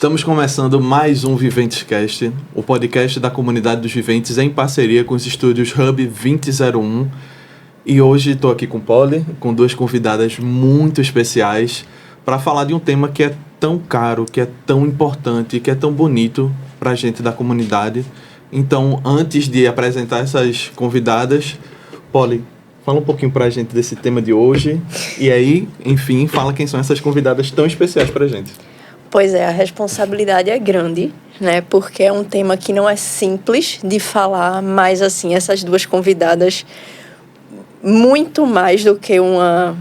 Estamos começando mais um ViventesCast, o podcast da comunidade dos Viventes em parceria com os estúdios Hub 2001. E hoje estou aqui com Polly, com duas convidadas muito especiais para falar de um tema que é tão caro, que é tão importante, que é tão bonito para a gente da comunidade. Então, antes de apresentar essas convidadas, Polly, fala um pouquinho para a gente desse tema de hoje e aí, enfim, fala quem são essas convidadas tão especiais para a gente. Pois é, a responsabilidade é grande, né? Porque é um tema que não é simples de falar, mas, assim, essas duas convidadas, muito mais do que uma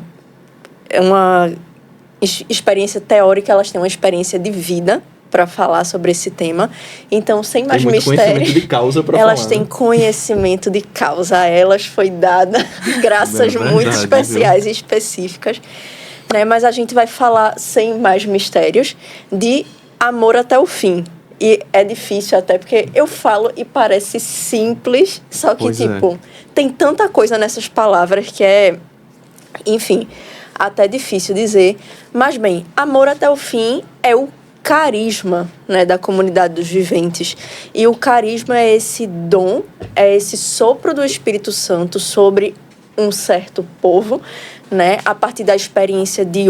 experiência teórica, elas têm uma experiência de vida para falar sobre esse tema. Então, sem mais mistério, conhecimento de causa para falar. Elas têm conhecimento de causa. A elas foi dada graças muito especiais e específicas. Né? Mas a gente vai falar, sem mais mistérios, de amor até o fim. E é difícil até, porque eu falo e parece simples, só que, tem tanta coisa nessas palavras que é, enfim, até difícil dizer. Mas, bem, amor até o fim é o carisma, né, da comunidade dos viventes. E o carisma é esse dom, é esse sopro do Espírito Santo sobre um certo povo, né, a partir da experiência de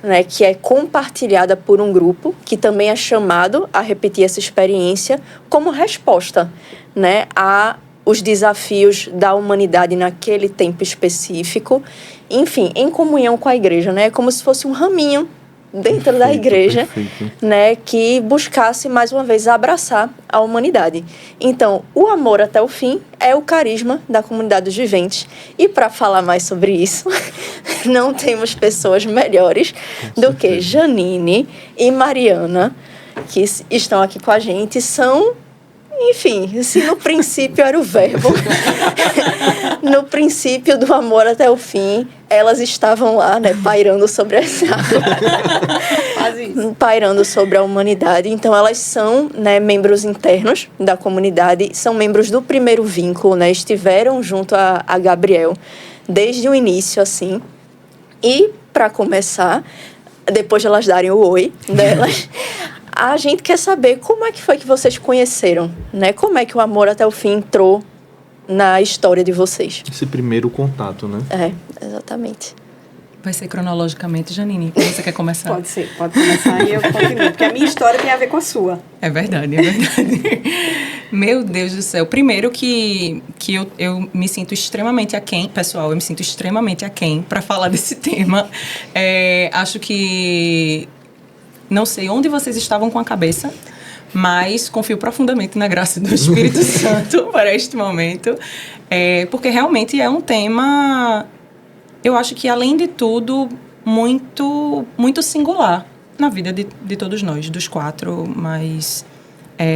né, que é compartilhada por um grupo, que também é chamado a repetir essa experiência como resposta, né, a os desafios da humanidade naquele tempo específico, enfim, em comunhão com a igreja, né, como se fosse um raminho dentro da igreja, né, que buscasse, mais uma vez, abraçar a humanidade. Então, o amor até o fim é o carisma da comunidade dos viventes. E para falar mais sobre isso, não temos pessoas melhores do que Janine e Mariana, que estão aqui com a gente. São, enfim, se no princípio era o verbo, no princípio do amor até o fim, elas estavam lá, né, pairando sobre essa pairando sobre a humanidade. Então, elas são, né, membros internos da comunidade, são membros do primeiro vínculo, né, estiveram junto a Gabriel desde o início, assim. E, para começar, depois de elas darem o oi delas, a gente quer saber como é que foi que vocês conheceram, né? Como é que o amor até o fim entrou na história de vocês? Esse primeiro contato, né? É, exatamente. Vai ser cronologicamente, Janine? Você quer começar? Pode ser, pode começar e eu continuo, porque a minha história tem a ver com a sua. É verdade, é verdade. Meu Deus do céu. Primeiro que eu me sinto extremamente aquém, pessoal, eu me sinto extremamente aquém para falar desse tema. Acho que não sei onde vocês estavam com a cabeça, mas confio profundamente na graça do Espírito Santo para este momento, porque realmente é um tema, eu acho que, além de tudo, muito, muito singular na vida de todos nós, dos quatro, mas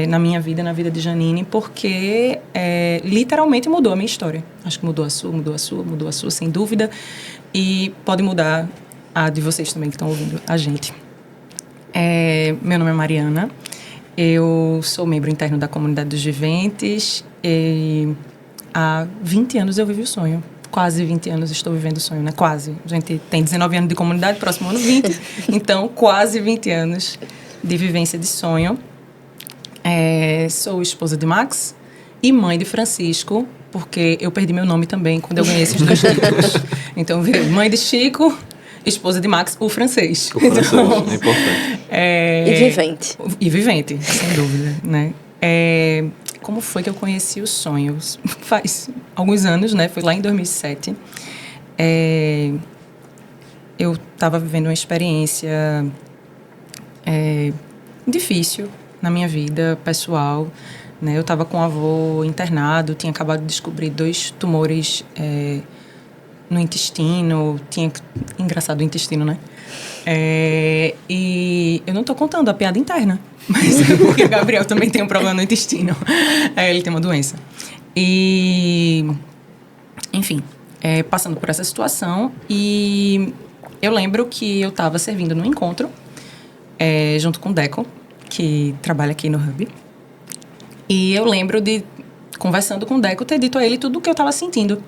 na minha vida, na vida de Janine, porque literalmente mudou a minha história. Acho que mudou a sua, sem dúvida, e pode mudar a de vocês também que estão ouvindo a gente. Meu nome é Mariana, eu sou membro interno da comunidade dos viventes e há 20 anos eu vivi o sonho. Quase 20 anos estou vivendo o sonho, né? Quase. A gente tem 19 anos de comunidade, próximo ano 20. Então, quase 20 anos de vivência de sonho. Sou esposa de Max e mãe de Francisco, porque eu perdi meu nome também quando eu ganhei esses dois títulos. Então, eu virei mãe de Chico, esposa de Max, o francês. O francês, é importante. E vivente. E vivente, sem dúvida, né? Como foi que eu conheci os sonhos? Faz alguns anos, né? Foi lá em 2007. Eu estava vivendo uma experiência difícil na minha vida pessoal, né? Eu estava com um avô internado, tinha acabado de descobrir 2 tumores no intestino. Engraçado o intestino, né? E eu não estou contando a piada interna, mas é porque o Gabriel também tem um problema no intestino. Ele tem uma doença. E, enfim, passando por essa situação, e eu lembro que eu estava servindo num encontro, junto com o Deco, que trabalha aqui no Hub. E eu lembro de, conversando com o Deco, ter dito a ele tudo o que eu estava sentindo,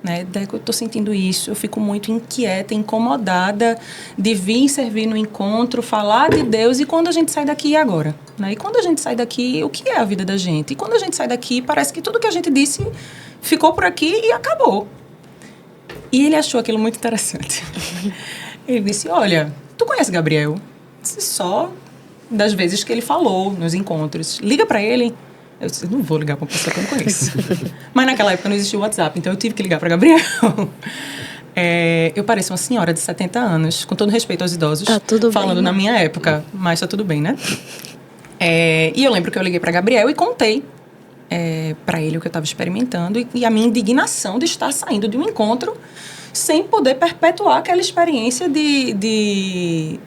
né? Deco, eu estou sentindo isso, eu fico muito inquieta, incomodada de vir servir no encontro, falar de Deus, e quando a gente sai daqui, e agora? Né? E quando a gente sai daqui, o que é a vida da gente? E quando a gente sai daqui, parece que tudo que a gente disse ficou por aqui e acabou. E ele achou aquilo muito interessante. Ele disse, olha, tu conhece Gabriel? Eu disse, só das vezes que ele falou nos encontros. Liga para ele. Eu disse, não vou ligar para uma pessoa que eu não conheço. Mas naquela época não existia o WhatsApp, então eu tive que ligar para Gabriel. Eu pareço uma senhora de 70 anos, com todo respeito aos idosos. Tá tudo falando bem, na minha época, mas tá tudo bem, né? E eu lembro que eu liguei para Gabriel e contei para ele o que eu estava experimentando e a minha indignação de estar saindo de um encontro sem poder perpetuar aquela experiência de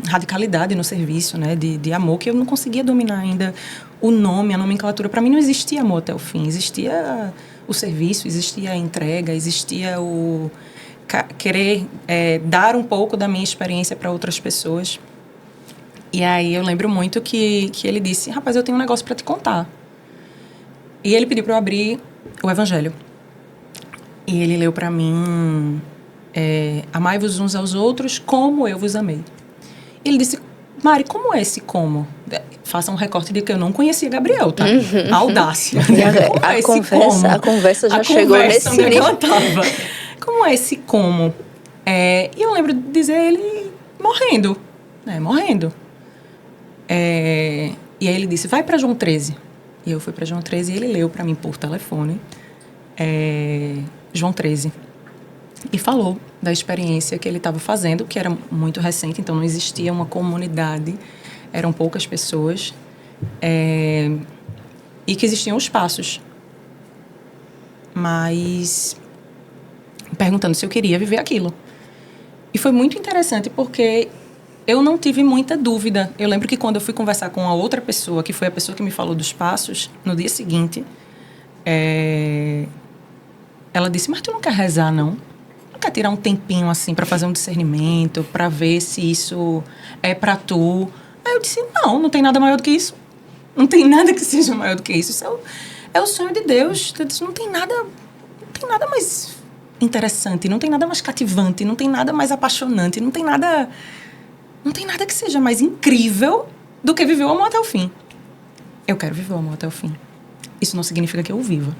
radicalidade no serviço, né? De amor, que eu não conseguia dominar ainda o nome, a nomenclatura. Para mim não existia amor até o fim. Existia o serviço, existia a entrega, existia o querer dar um pouco da minha experiência para outras pessoas. E aí eu lembro muito que ele disse, rapaz, eu tenho um negócio para te contar. E ele pediu para eu abrir o Evangelho. E ele leu para mim, amai-vos uns aos outros como eu vos amei. Ele disse, Mari, como é esse como? Faça um recorte de que eu não conhecia Gabriel, tá? A audácia. A conversa já chegou nesse nível. Como é esse como? E eu lembro de dizer ele morrendo. Morrendo. E aí ele disse, vai para João 13. E eu fui para João 13 e ele leu para mim por telefone. João 13. E falou da experiência que ele estava fazendo, que era muito recente, então não existia uma comunidade, eram poucas pessoas, e que existiam os passos. Mas perguntando se eu queria viver aquilo. E foi muito interessante porque eu não tive muita dúvida. Eu lembro que quando eu fui conversar com a outra pessoa, que foi a pessoa que me falou dos passos, no dia seguinte, ela disse, mas tu não quer rezar, não? Não quer tirar um tempinho, assim, para fazer um discernimento, para ver se isso é para tu? Aí eu disse, não tem nada maior do que isso. Não tem nada que seja maior do que isso. Isso é o sonho de Deus. Eu disse, não tem nada mais interessante, não tem nada mais cativante, não tem nada mais apaixonante, não tem nada que seja mais incrível do que viver o amor até o fim. Eu quero viver o amor até o fim. Isso não significa que eu viva.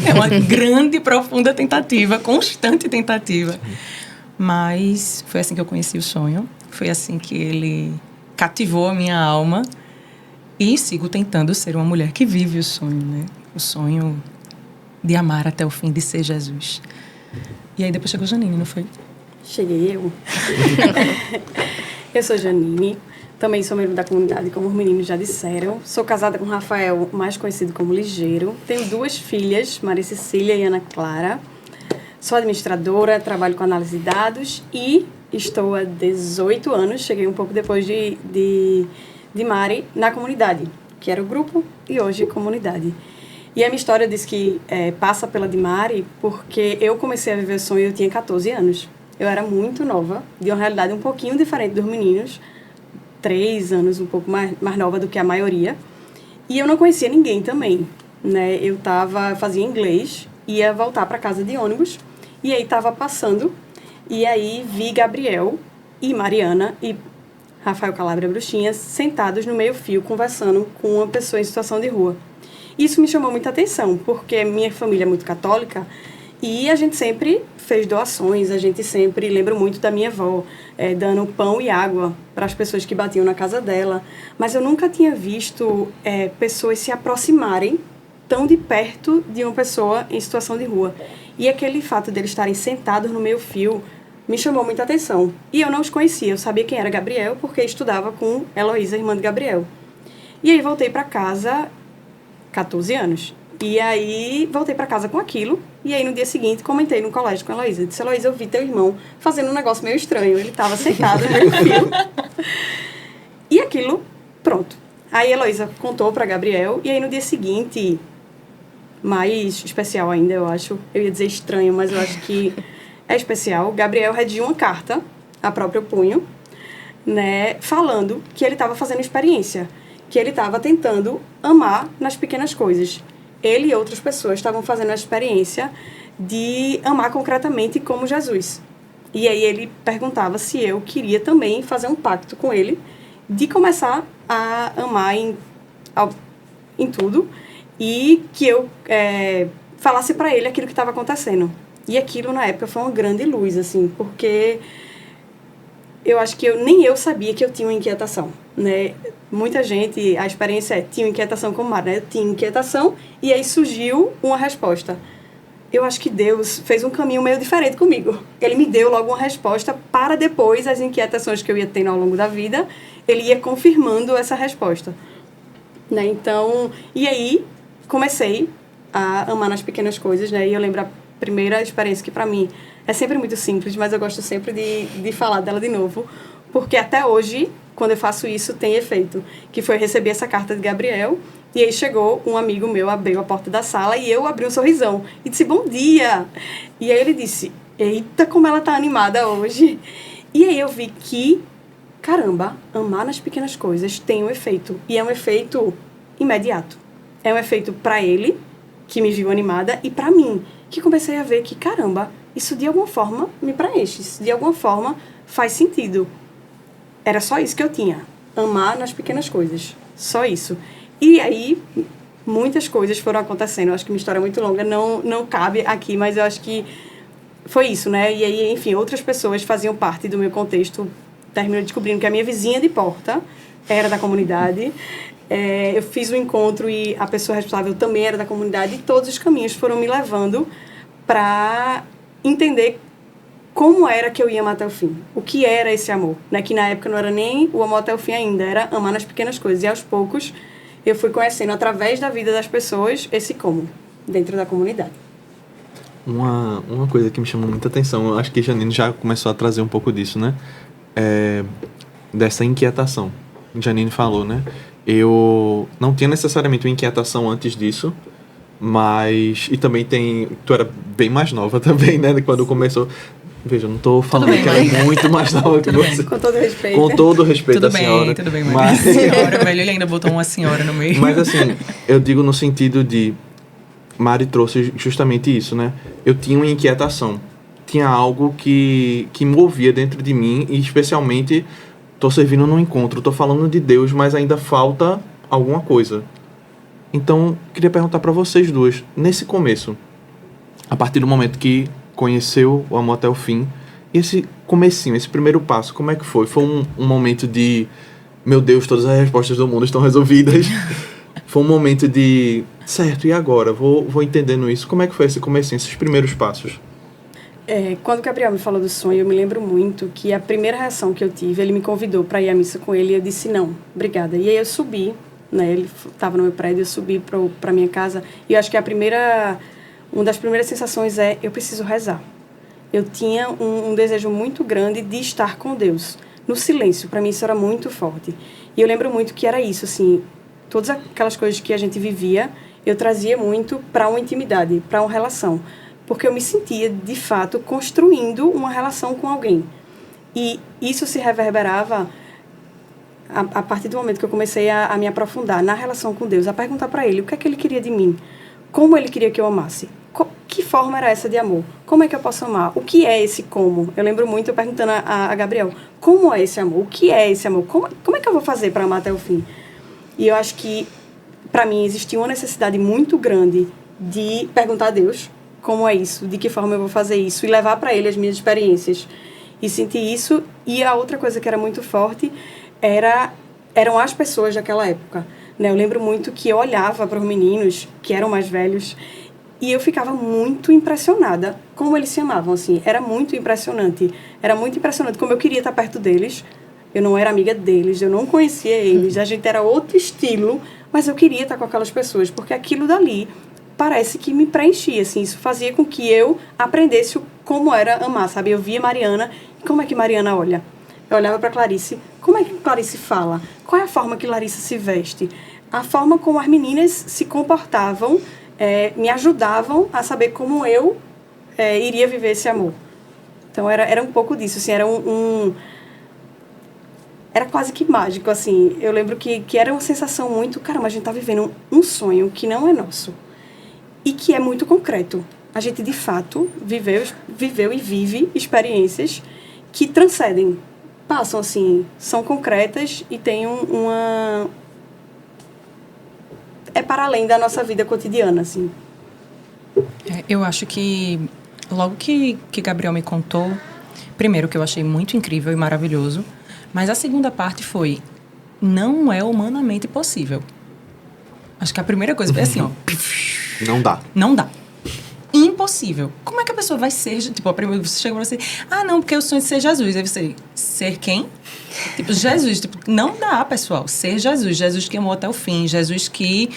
É uma grande, profunda tentativa, constante tentativa. Mas foi assim que eu conheci o sonho. Foi assim que ele cativou a minha alma. E sigo tentando ser uma mulher que vive o sonho, né? O sonho de amar até o fim, de ser Jesus. E aí depois chegou Janine, não foi? Cheguei eu. Eu sou Janine. Também sou membro da comunidade, como os meninos já disseram. Sou casada com Rafael, mais conhecido como Ligeiro. Tenho 2 filhas, Maria Cecília e Ana Clara. Sou administradora, trabalho com análise de dados e estou há 18 anos, cheguei um pouco depois de Mari, na comunidade, que era o grupo e hoje comunidade. E a minha história diz que passa pela de Mari porque eu comecei a viver o sonho, eu tinha 14 anos. Eu era muito nova, de uma realidade um pouquinho diferente dos meninos, 3 anos, um pouco mais nova do que a maioria. E eu não conhecia ninguém também, né? Eu fazia inglês, ia voltar para casa de ônibus, e aí estava passando, e aí vi Gabriel e Mariana e Rafael Calabria Bruxinha sentados no meio-fio, conversando com uma pessoa em situação de rua. Isso me chamou muita atenção, porque minha família é muito católica, e a gente sempre fez doações, a gente sempre, lembro muito da minha avó, dando pão e água para as pessoas que batiam na casa dela. Mas eu nunca tinha visto pessoas se aproximarem tão de perto de uma pessoa em situação de rua. E aquele fato deles estarem sentados no meio-fio me chamou muita atenção. E eu não os conhecia, eu sabia quem era Gabriel, porque estudava com Heloísa, irmã de Gabriel. E aí voltei para casa, 14 anos. E aí voltei para casa com aquilo. E aí no dia seguinte comentei no colégio com a Heloísa. Disse, Heloísa, eu vi teu irmão fazendo um negócio meio estranho. Ele estava sentado no meio-fio. E aquilo, pronto. Aí a Heloísa contou para Gabriel. E aí no dia seguinte, mais especial ainda, eu acho. Eu ia dizer estranho, mas eu acho que é especial. Gabriel redigiu uma carta, a próprio punho, né, falando que ele estava fazendo experiência. Que ele estava tentando amar nas pequenas coisas. Ele e outras pessoas estavam fazendo a experiência de amar concretamente como Jesus. E aí ele perguntava se eu queria também fazer um pacto com ele de começar a amar em tudo e que eu falasse para ele aquilo que estava acontecendo. E aquilo, na época, foi uma grande luz, assim, porque eu acho que nem eu sabia que eu tinha uma inquietação, né? Muita gente, a experiência tinha inquietação como Mara, né? Eu tinha inquietação e aí surgiu uma resposta. Eu acho que Deus fez um caminho meio diferente comigo. Ele me deu logo uma resposta para depois as inquietações que eu ia tendo ao longo da vida, ele ia confirmando essa resposta. Né? Então, e aí comecei a amar nas pequenas coisas, né? E eu lembro a primeira experiência que para mim é sempre muito simples, mas eu gosto sempre de falar dela de novo, porque até hoje, quando eu faço isso, tem efeito. Que foi receber essa carta de Gabriel, e aí chegou um amigo meu, abriu a porta da sala e eu abri um sorrisão e disse, bom dia! E aí ele disse, eita, como ela tá animada hoje! E aí eu vi que, caramba, amar nas pequenas coisas tem um efeito, e é um efeito imediato. É um efeito para ele, que me viu animada, e para mim, que comecei a ver que, caramba, isso de alguma forma me preenche, isso de alguma forma faz sentido. Era só isso que eu tinha, amar nas pequenas coisas, só isso. E aí, muitas coisas foram acontecendo. Eu acho que minha história é muito longa, não cabe aqui, mas eu acho que foi isso, né? E aí, enfim, outras pessoas faziam parte do meu contexto. Terminou descobrindo que a minha vizinha de porta era da comunidade. Eu fiz um encontro e a pessoa responsável também era da comunidade. E todos os caminhos foram me levando para entender como era que eu ia amar até o fim. O que era esse amor, né? Que na época não era nem o amor até o fim ainda, era amar nas pequenas coisas. E aos poucos eu fui conhecendo, através da vida das pessoas, esse como, dentro da comunidade. Uma coisa que me chamou muita atenção, eu acho que Janine já começou a trazer um pouco disso, né? Dessa inquietação. Janine falou, né? Eu não tinha necessariamente uma inquietação antes disso, mas... E também tu era bem mais nova também, né? Quando começou... Veja, eu não tô falando que ela é muito mais nova que você. Com todo respeito. Com todo respeito à senhora. Tudo bem, mas... senhora, velho, ele ainda botou uma senhora no meio. Mas assim, eu digo no sentido de... Mari trouxe justamente isso, né? Eu tinha uma inquietação. Tinha algo que movia dentro de mim, e especialmente, tô servindo num encontro, tô falando de Deus, mas ainda falta alguma coisa. Então, queria perguntar para vocês duas, nesse começo, a partir do momento que conheceu o amor até o fim, e esse comecinho, esse primeiro passo, como é que foi? Foi um momento de, meu Deus, todas as respostas do mundo estão resolvidas. Foi um momento de, certo, e agora? Vou entendendo isso. Como é que foi esse comecinho, esses primeiros passos? Quando o Gabriel me falou do sonho, eu me lembro muito que a primeira reação que eu tive, ele me convidou para ir à missa com ele, e eu disse não, obrigada. E aí eu subi, né, ele estava no meu prédio, eu subi para minha casa, e eu acho que uma das primeiras sensações eu preciso rezar. Eu tinha um desejo muito grande de estar com Deus, no silêncio. Para mim isso era muito forte. E eu lembro muito que era isso, assim, todas aquelas coisas que a gente vivia, eu trazia muito para uma intimidade, para uma relação. Porque eu me sentia, de fato, construindo uma relação com alguém. E isso se reverberava a partir do momento que eu comecei a me aprofundar na relação com Deus, a perguntar para Ele o que é que Ele queria de mim, como Ele queria que eu amasse, que forma era essa de amor, como é que eu posso amar, o que é esse como. Eu lembro muito eu perguntando a Gabriel, como é esse amor, o que é esse amor, como é que eu vou fazer para amar até o fim? E eu acho que, para mim, existia uma necessidade muito grande de perguntar a Deus como é isso, de que forma eu vou fazer isso, e levar para Ele as minhas experiências. E sentir isso. E a outra coisa que era muito forte eram as pessoas daquela época. Né? Eu lembro muito que eu olhava para os meninos, que eram mais velhos, e eu ficava muito impressionada como eles se amavam. Assim. Era muito impressionante. Era muito impressionante como eu queria estar perto deles. Eu não era amiga deles, eu não conhecia eles, a gente era outro estilo, mas eu queria estar com aquelas pessoas, porque aquilo dali parece que me preenchia, assim, isso fazia com que eu aprendesse como era amar, sabe? Eu via Mariana, como é que Mariana olha? Eu olhava para Clarice, como é que Clarice fala? Qual é a forma que Larissa se veste? A forma como as meninas se comportavam me ajudavam a saber como eu iria viver esse amor. Então era um pouco disso, assim, era quase que mágico, assim. Eu lembro que era uma sensação muito... Caramba, a gente tá vivendo um sonho que não é nosso. E que é muito concreto. a gente de fato viveu e vive experiências que transcendem, passam assim, são concretas e têm é para além da nossa vida cotidiana, assim. Eu acho que logo que Gabriel me contou, primeiro que eu achei muito incrível e maravilhoso, mas a segunda parte foi, não é humanamente possível. Acho que a primeira coisa foi assim, ó. Não dá. Não dá. Impossível. Como é que a pessoa vai ser... Tipo, a primeira você chega pra você... Ah, não, porque eu sonho de ser Jesus. Aí você... Ser quem? Tipo, Jesus. Tipo, não dá, pessoal. Ser Jesus. Jesus que amou até o fim. Jesus que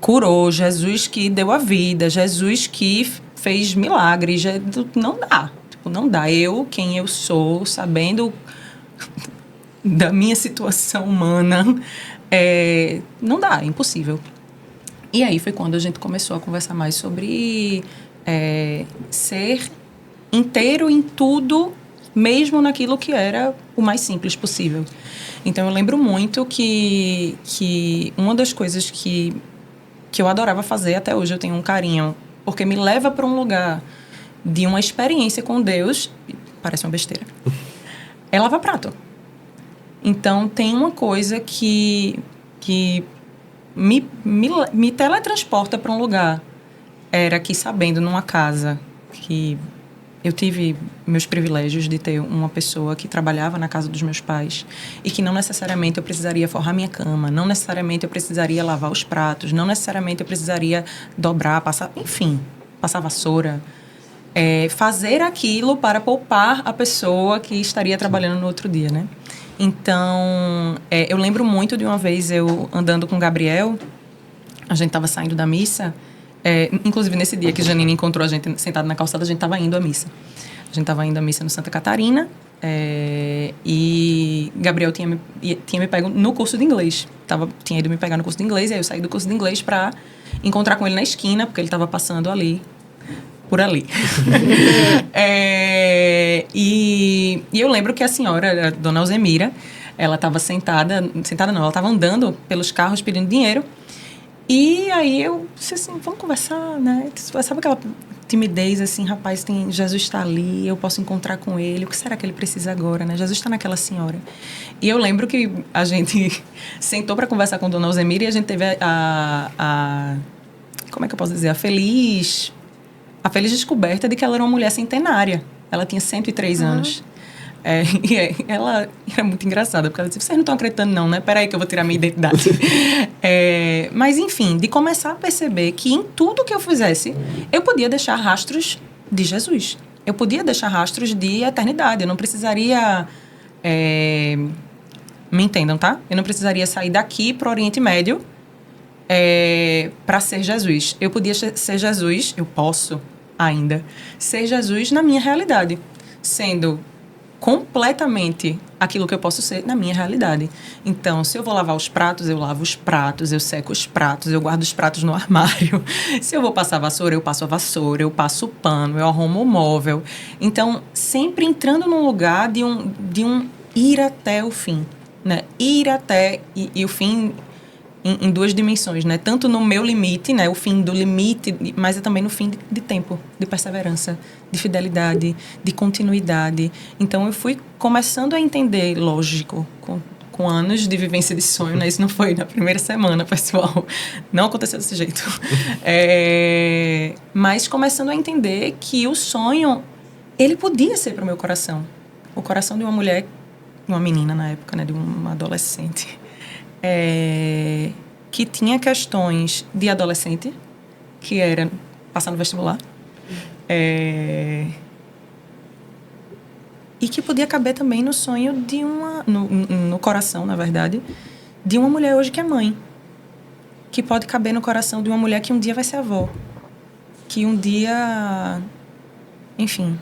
curou. Jesus que deu a vida. Jesus que fez milagres. Não dá. Tipo, não dá. Eu, quem eu sou, sabendo da minha situação humana, não dá. É impossível. E aí foi quando a gente começou a conversar mais sobre ser inteiro em tudo, mesmo naquilo que era o mais simples possível. Então, eu lembro muito que uma das coisas que eu adorava fazer, até hoje eu tenho um carinho, porque me leva para um lugar de uma experiência com Deus, parece uma besteira, é lavar prato. Então, tem uma coisa que me teletransporta para um lugar. Era que, sabendo, numa casa que eu tive meus privilégios de ter uma pessoa que trabalhava na casa dos meus pais e que não necessariamente eu precisaria forrar minha cama, não necessariamente eu precisaria lavar os pratos, não necessariamente eu precisaria dobrar, passar, enfim, passar vassoura. Fazer aquilo para poupar a pessoa que estaria trabalhando no outro dia, né? Então, eu lembro muito de uma vez eu andando com o Gabriel, a gente estava saindo da missa, inclusive nesse dia que a Janine encontrou a gente sentado na calçada, a gente estava indo à missa. A gente estava indo à missa no Santa Catarina, e Gabriel tinha me pego no curso de inglês. Tinha ido me pegar no curso de inglês, e aí eu saí do curso de inglês para encontrar com ele na esquina, porque ele estava passando por ali. E eu lembro que a senhora, a dona Alzemira, ela estava sentada não, ela estava andando pelos carros pedindo dinheiro. E aí eu disse assim, vamos conversar, né? Sabe aquela timidez, assim, rapaz, Jesus está ali, eu posso encontrar com ele, o que será que ele precisa agora, né? Jesus está naquela senhora. E eu lembro que a gente sentou para conversar com a dona Alzemira e a gente teve como é que eu posso dizer? A feliz descoberta de que ela era uma mulher centenária. Ela tinha 103 anos. E ela era muito engraçada, porque ela disse, vocês não estão acreditando não, né? Peraí que eu vou tirar minha identidade. Mas, enfim, de começar a perceber que em tudo que eu fizesse, eu podia deixar rastros de Jesus. Eu podia deixar rastros de eternidade. Eu não precisaria... me entendam, tá? Eu não precisaria sair daqui para o Oriente Médio para ser Jesus. Eu podia ser Jesus, eu posso ainda ser Jesus na minha realidade, sendo completamente aquilo que eu posso ser na minha realidade. Então, se eu vou lavar os pratos, eu lavo os pratos, eu seco os pratos, eu guardo os pratos no armário. Se eu vou passar a vassoura, eu passo a vassoura, eu passo o pano, eu arrumo o móvel. Então, sempre entrando num lugar de um ir até o fim, né? Ir até e o fim em duas dimensões, né? Tanto no meu limite, né? O fim do limite, mas também no fim de tempo, de perseverança, de fidelidade, de continuidade. Então, eu fui começando a entender, lógico, com anos de vivência de sonho, né? Isso não foi na primeira semana, pessoal. Não aconteceu desse jeito. Mas começando a entender que o sonho, ele podia ser para o meu coração. O coração de uma mulher, uma menina na época, né? De uma adolescente. Que tinha questões de adolescente, que era passar no vestibular, e que podia caber também no sonho de no coração, na verdade, de uma mulher hoje que é mãe, que pode caber no coração de uma mulher que um dia vai ser avó, que um dia, enfim,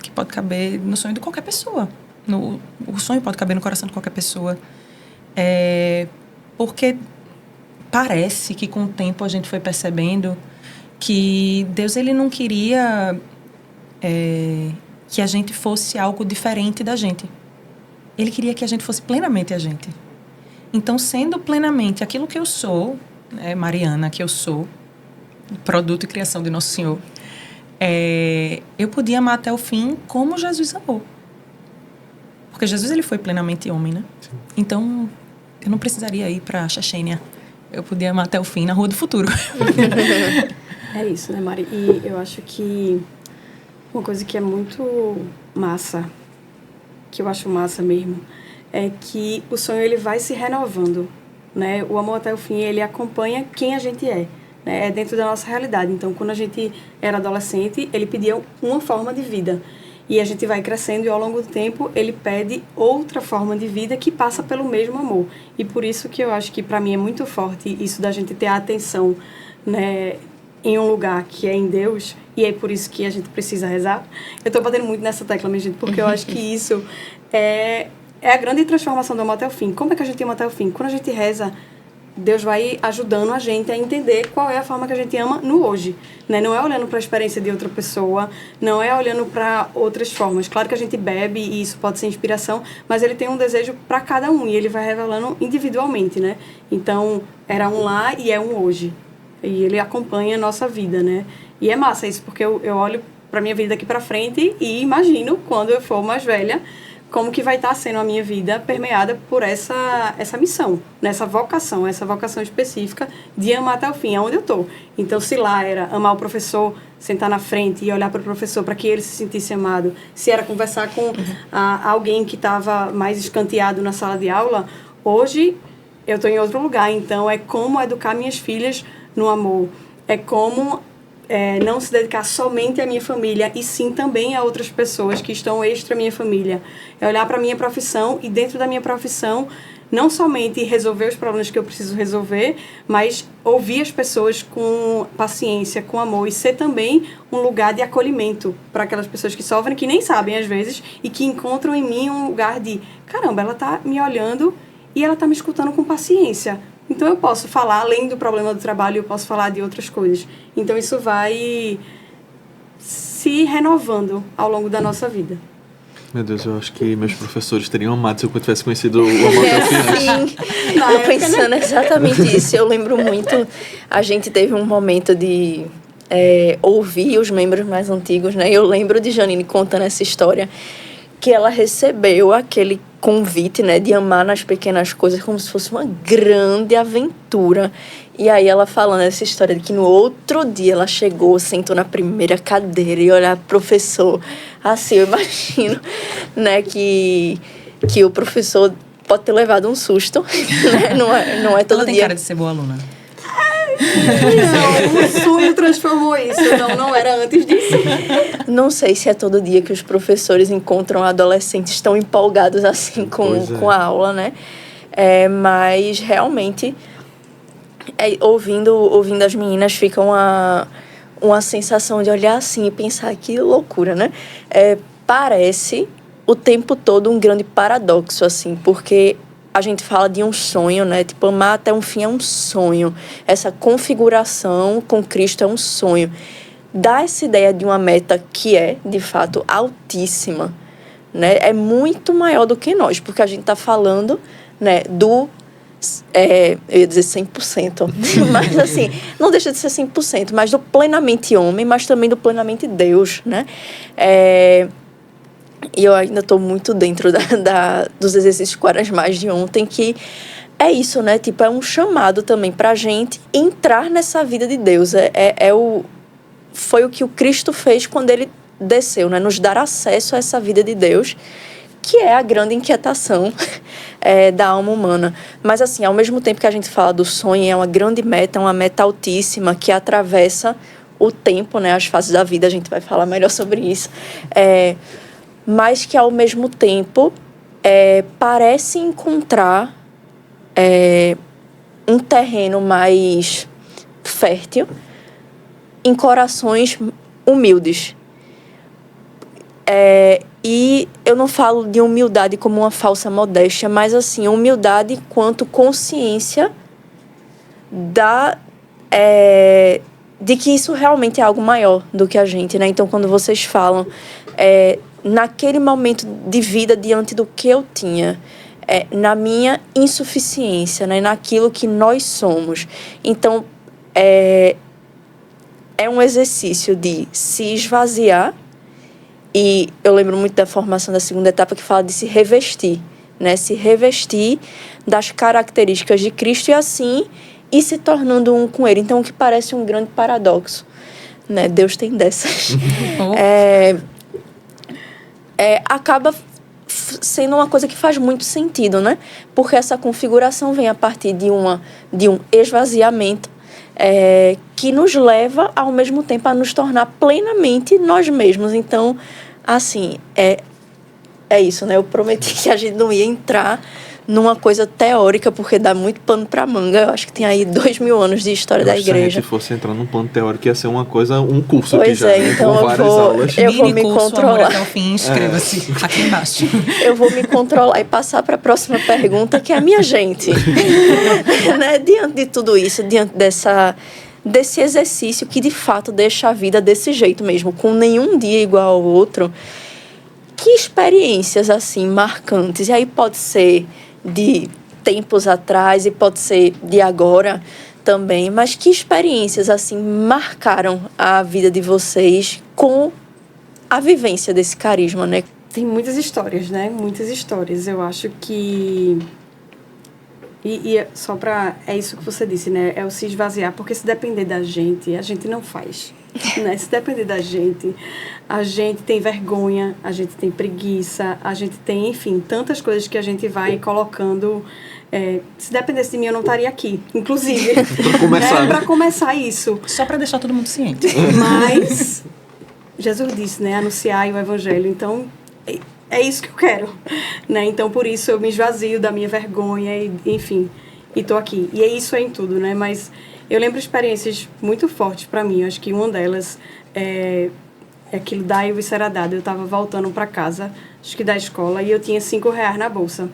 que pode caber no sonho de qualquer pessoa. O sonho pode caber no coração de qualquer pessoa. Porque parece que com o tempo a gente foi percebendo que Deus ele não queria que a gente fosse algo diferente da gente. Ele queria que a gente fosse plenamente a gente. Então, sendo plenamente aquilo que eu sou, Mariana, que eu sou, produto e criação de Nosso Senhor, eu podia amar até o fim como Jesus amou. Porque Jesus, ele foi plenamente homem, né? Sim. Então, eu não precisaria ir para a Chechênia. Eu podia amar até o fim na Rua do Futuro. É isso, né, Mari? E eu acho que uma coisa que é muito massa, que eu acho massa mesmo, é que o sonho ele vai se renovando, né? O amor até o fim, ele acompanha quem a gente é, né? É dentro da nossa realidade. Então, quando a gente era adolescente, ele pedia uma forma de vida. E a gente vai crescendo e ao longo do tempo ele pede outra forma de vida que passa pelo mesmo amor. E por isso que eu acho que para mim é muito forte isso da gente ter a atenção, né, em um lugar que é em Deus, e é por isso que a gente precisa rezar. Eu estou batendo muito nessa tecla, minha gente, porque eu acho que isso é a grande transformação do amor até o fim. Como é que a gente ama até o fim? Quando a gente reza, Deus vai ajudando a gente a entender qual é a forma que a gente ama no hoje, né? Não é olhando para a experiência de outra pessoa, não é olhando para outras formas. Claro que a gente bebe e isso pode ser inspiração, mas ele tem um desejo para cada um e ele vai revelando individualmente, né? Então, era um lá e é um hoje. E ele acompanha a nossa vida, né? E é massa isso, porque eu olho para minha vida daqui para frente e imagino, quando eu for mais velha, como que vai estar sendo a minha vida permeada por essa missão, essa vocação específica de amar até o fim, aonde eu estou. Então, se lá era amar o professor, sentar na frente e olhar para o professor para que ele se sentisse amado, se era conversar com alguém que estava mais escanteado na sala de aula, hoje eu estou em outro lugar. Então, é como educar minhas filhas no amor, é como não se dedicar somente à minha família e sim também a outras pessoas que estão extra minha família. É olhar para a minha profissão e dentro da minha profissão não somente resolver os problemas que eu preciso resolver, mas ouvir as pessoas com paciência, com amor e ser também um lugar de acolhimento para aquelas pessoas que sofrem, que nem sabem às vezes e que encontram em mim um lugar de caramba, ela está me olhando e ela está me escutando com paciência. Então, eu posso falar, além do problema do trabalho, eu posso falar de outras coisas. Então, isso vai se renovando ao longo da nossa vida. Meu Deus, eu acho que meus professores teriam amado se eu tivesse conhecido o amor até o fim. Sim, eu pensando exatamente isso. Eu lembro muito, a gente teve um momento de ouvir os membros mais antigos, né? Eu lembro de Janine contando essa história, que ela recebeu aquele convite, né, de amar nas pequenas coisas como se fosse uma grande aventura. E aí ela falando essa história de que no outro dia ela chegou, sentou na primeira cadeira e olhar pro professor. Assim, eu imagino, né, que o professor pode ter levado um susto, né? Não é todo ela dia. Tem cara de ser boa aluna. Não, o sonho transformou isso. Não era antes disso. Não sei se é todo dia que os professores encontram adolescentes tão empolgados assim com a aula, né? Mas realmente, ouvindo as meninas, fica uma sensação de olhar assim e pensar que loucura, né? Parece o tempo todo um grande paradoxo, assim, porque a gente fala de um sonho, né? Tipo, amar até um fim é um sonho. Essa configuração com Cristo é um sonho. Dá essa ideia de uma meta que é, de fato, altíssima, né? É muito maior do que nós, porque a gente está falando, né, eu ia dizer 100%, mas assim, não deixa de ser 100%, mas do plenamente homem, mas também do plenamente Deus, né? E eu ainda estou muito dentro dos exercícios quaresmais de ontem, que é isso, né? Tipo, é um chamado também para a gente entrar nessa vida de Deus. Foi o que o Cristo fez quando ele desceu, né? Nos dar acesso a essa vida de Deus, que é a grande inquietação da alma humana. Mas, assim, ao mesmo tempo que a gente fala do sonho, é uma grande meta, uma meta altíssima que atravessa o tempo, né? As fases da vida, a gente vai falar melhor sobre isso. Mas que, ao mesmo tempo, parece encontrar um terreno mais fértil em corações humildes. E eu não falo de humildade como uma falsa modéstia, mas, assim, humildade quanto consciência de que isso realmente é algo maior do que a gente, né? Então, quando vocês falam... naquele momento de vida, diante do que eu tinha, na minha insuficiência, né, naquilo que nós somos. Então, é um exercício de se esvaziar, e eu lembro muito da formação da segunda etapa que fala de se revestir, né? Se revestir das características de Cristo e assim ir se tornando um com Ele. Então, o que parece um grande paradoxo, né? Deus tem dessas. Acaba sendo uma coisa que faz muito sentido, né? Porque essa configuração vem a partir de um esvaziamento que nos leva, ao mesmo tempo, a nos tornar plenamente nós mesmos. Então, assim, é isso, né? Eu prometi que a gente não ia entrar numa coisa teórica, porque dá muito pano pra manga. Eu acho que tem aí 2000 anos de história da igreja. Se a gente fosse entrar num plano teórico, ia ser uma coisa, um curso pois que já, é, então com várias aulas. Eu vou me controlar. Até o fim, inscreva-se aqui embaixo. Eu vou me controlar e passar para a próxima pergunta, que é a minha gente. Né? Diante de tudo isso, diante desse exercício que, de fato, deixa a vida desse jeito mesmo, com nenhum dia igual ao outro, que experiências, assim, marcantes? E aí pode ser de tempos atrás e pode ser de agora também, mas que experiências, assim, marcaram a vida de vocês com a vivência desse carisma, né? Tem muitas histórias, né? Muitas histórias. Eu acho que... só para... É isso que você disse, né? É o se esvaziar, porque se depender da gente, a gente não faz. Né? Se depender da gente, a gente tem vergonha, a gente tem preguiça, a gente tem, enfim, tantas coisas que a gente vai colocando. Se dependesse de mim, eu não estaria aqui, inclusive. Para começar isso. Só para deixar todo mundo ciente. Mas Jesus disse, né? Anunciar o evangelho. Então, é isso que eu quero. Né? Então, por isso, eu me esvazio da minha vergonha, enfim, e estou aqui. E isso é em tudo, né? Mas eu lembro experiências muito fortes para mim. Eu acho que uma delas é aquilo da e será dado. Eu estava voltando para casa, acho que da escola, e eu tinha R$5 na bolsa.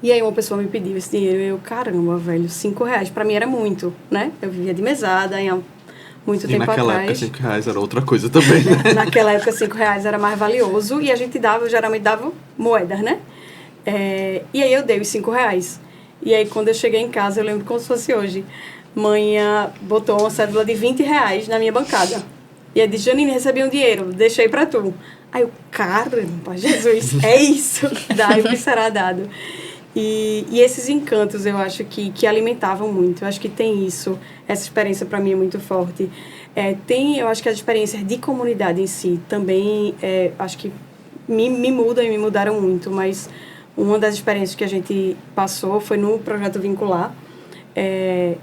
E aí uma pessoa me pediu esse dinheiro e eu, caramba, velho, R$5 para mim era muito, né? Eu vivia de mesada muito tempo atrás. E naquela época R$5 era outra coisa também, né? Naquela época R$5 era mais valioso e a gente geralmente dava moedas, né? E aí eu dei os R$5. E aí quando eu cheguei em casa, eu lembro como se fosse hoje, mãe botou uma cédula de R$20 na minha bancada. E aí disse, Janine, recebi um dinheiro, deixei pra tu. Aí eu, caramba, Jesus, é isso, dai-me será dado. E esses encantos eu acho que alimentavam muito. Eu acho que tem isso, essa experiência para mim é muito forte. Eu acho que as experiências de comunidade em si também, acho que me mudam e me mudaram muito, mas uma das experiências que a gente passou foi no projeto Vincular.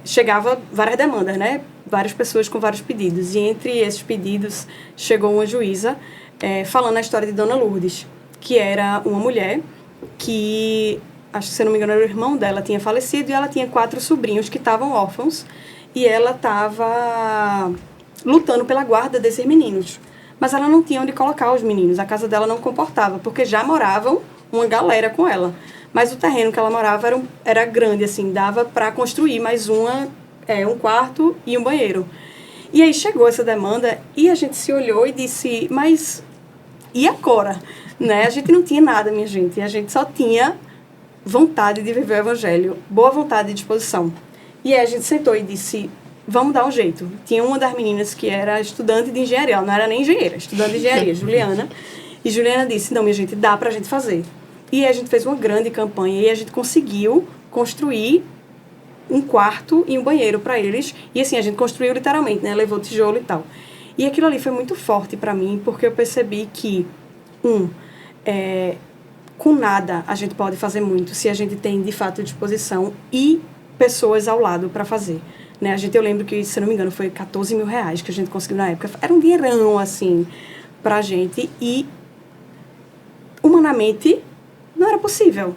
Chegava várias demandas, né? Várias pessoas com vários pedidos. E entre esses pedidos chegou uma juíza falando a história de Dona Lourdes, que era uma mulher que, acho que se não me engano, era o irmão dela, tinha falecido e ela tinha 4 sobrinhos que estavam órfãos e ela estava lutando pela guarda desses meninos. Mas ela não tinha onde colocar os meninos, a casa dela não comportava, porque já moravam uma galera com ela. Mas o terreno que ela morava era grande, assim, dava para construir mais um quarto e um banheiro. E aí chegou essa demanda e a gente se olhou e disse, mas e agora? Né? A gente não tinha nada, minha gente, a gente só tinha vontade de viver o evangelho, boa vontade e disposição. E aí a gente sentou e disse, vamos dar um jeito. Tinha uma das meninas que era estudante de engenharia, ela não era nem engenheira, estudante de engenharia, Juliana. E Juliana disse, não, minha gente, dá pra gente fazer. E aí a gente fez uma grande campanha e a gente conseguiu construir um quarto e um banheiro para eles. E assim, a gente construiu literalmente, né? Levou tijolo e tal. E aquilo ali foi muito forte para mim, porque eu percebi que, com nada a gente pode fazer muito, se a gente tem, de fato, disposição e pessoas ao lado para fazer. Né? Eu lembro que, se não me engano, foi R$14 mil que a gente conseguiu na época. Era um dinheirão, assim, pra gente. E, humanamente, não era possível.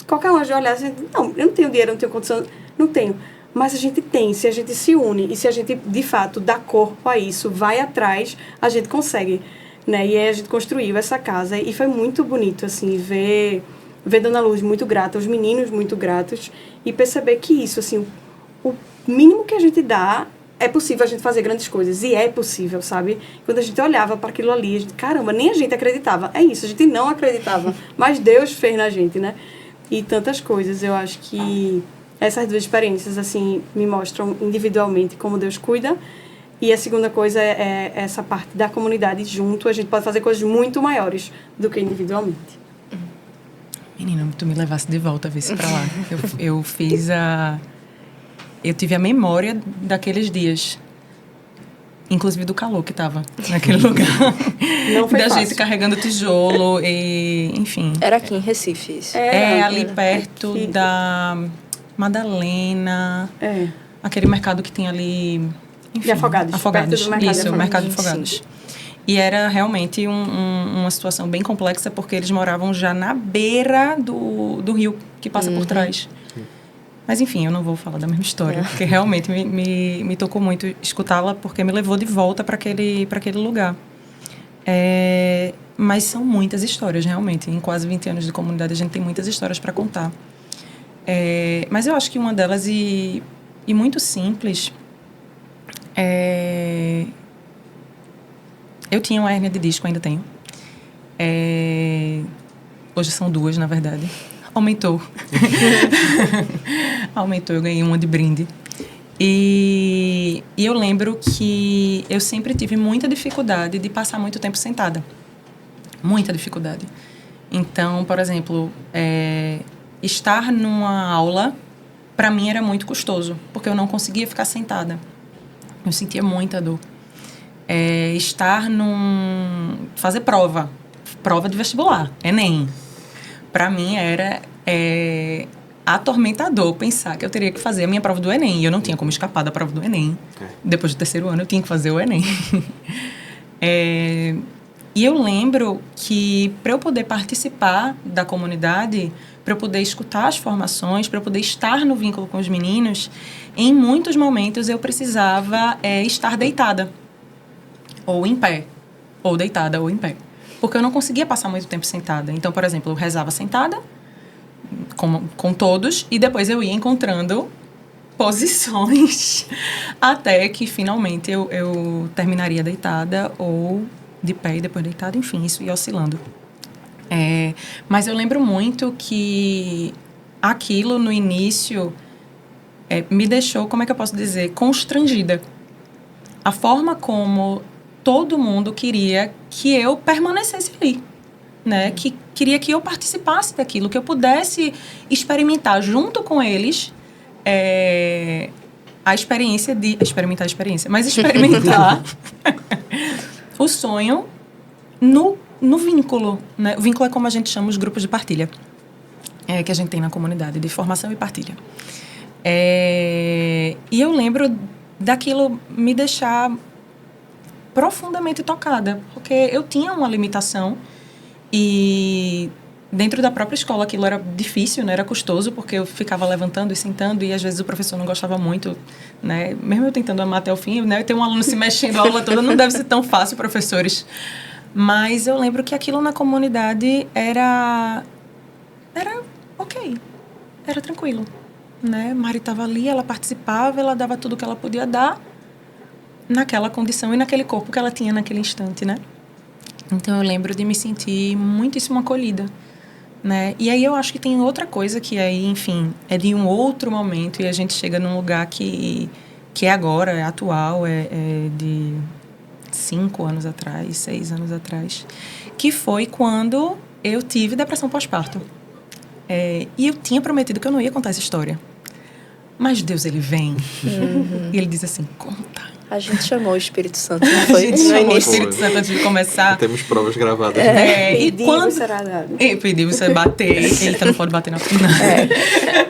Qualquer um de olhar, não, eu não tenho dinheiro, eu não tenho condição, não tenho. Mas a gente tem, se a gente se une e se a gente, de fato, dá corpo a isso, vai atrás, a gente consegue. Né? E aí a gente construiu essa casa e foi muito bonito, assim, ver Dona Luz muito grata, os meninos muito gratos e perceber que isso, assim, o mínimo que a gente dá, é possível a gente fazer grandes coisas. E é possível, sabe? Quando a gente olhava para aquilo ali, a gente, caramba, nem a gente acreditava. É isso, a gente não acreditava. Mas Deus fez na gente, né? E tantas coisas. Eu acho que essas duas experiências, assim, me mostram individualmente como Deus cuida E a segunda coisa é essa parte da comunidade junto. A gente pode fazer coisas muito maiores do que individualmente. Menina, tu me levasse de volta, visse pra lá. Eu tive a memória daqueles dias. Inclusive do calor que tava naquele lugar. Não foi da fácil. gente carregando tijolo e... Enfim. Era aqui em Recife isso. Ali perto aqui. da Madalena. Aquele mercado que tem ali... Enfim, De Afogados. Afogados. Perto do mercado de Isso, o Afogados. mercado de Afogados. E era realmente uma situação bem complexa, porque eles moravam já na beira do rio que passa por trás. Mas, enfim, eu não vou falar da mesma história, porque realmente me tocou muito escutá-la, porque me levou de volta para aquele lugar. Mas são muitas histórias, realmente. Em quase 20 anos de comunidade, a gente tem muitas histórias para contar. Mas eu acho que uma delas, e muito simples, eu tinha uma hérnia de disco, ainda tenho. Hoje são 2, na verdade. Aumentou. Aumentou, eu ganhei uma de brinde. E eu lembro que eu sempre tive muita dificuldade de passar muito tempo sentada. Muita dificuldade. Então, por exemplo, estar numa aula, para mim era muito custoso, porque eu não conseguia ficar sentada. Eu sentia muita dor. Fazer prova de vestibular, Enem. Para mim era atormentador pensar que eu teria que fazer a minha prova do Enem. E eu não tinha como escapar da prova do Enem. Depois do 3º ano, eu tinha que fazer o Enem. E eu lembro que, para eu poder participar da comunidade, para eu poder escutar as formações, para eu poder estar no vínculo com os meninos, em muitos momentos eu precisava estar deitada. Ou em pé. Ou deitada ou em pé. Porque eu não conseguia passar muito tempo sentada. Então, por exemplo, eu rezava sentada, com todos, e depois eu ia encontrando posições até que, finalmente, eu terminaria deitada ou de pé e depois deitada. Enfim, isso ia oscilando. Mas eu lembro muito que aquilo, no início, me deixou, como é que eu posso dizer, constrangida. A forma como todo mundo queria que eu permanecesse ali, né? Que queria que eu participasse daquilo, que eu pudesse experimentar junto com eles experimentar o sonho no vínculo, né? O vínculo é como a gente chama os grupos de partilha que a gente tem na comunidade, de formação e partilha. E eu lembro daquilo me deixar profundamente tocada, porque eu tinha uma limitação e dentro da própria escola aquilo era difícil, né? Era custoso, porque eu ficava levantando e sentando e às vezes o professor não gostava muito, né? Mesmo eu tentando amar até o fim, né? Ter um aluno se mexendo a aula toda não deve ser tão fácil, professores. Mas eu lembro que aquilo na comunidade era ok, era tranquilo, né? Mari estava ali, ela participava, ela dava tudo que ela podia dar naquela condição e naquele corpo que ela tinha naquele instante, né? Então, eu lembro de me sentir muitíssimo acolhida, né? E aí, eu acho que tem outra coisa que aí, enfim, é de um outro momento e a gente chega num lugar que é agora, é atual, é de 5 anos atrás, 6 anos atrás, que foi quando eu tive depressão pós-parto. E eu tinha prometido que eu não ia contar essa história. Mas Deus, ele vem e ele diz assim, conta. A gente chamou o Espírito Santo, não foi? A gente chamou o Espírito Santo antes de começar. Temos provas gravadas. E quando... será dado. Pediu você bater. Eita, não pode bater na final.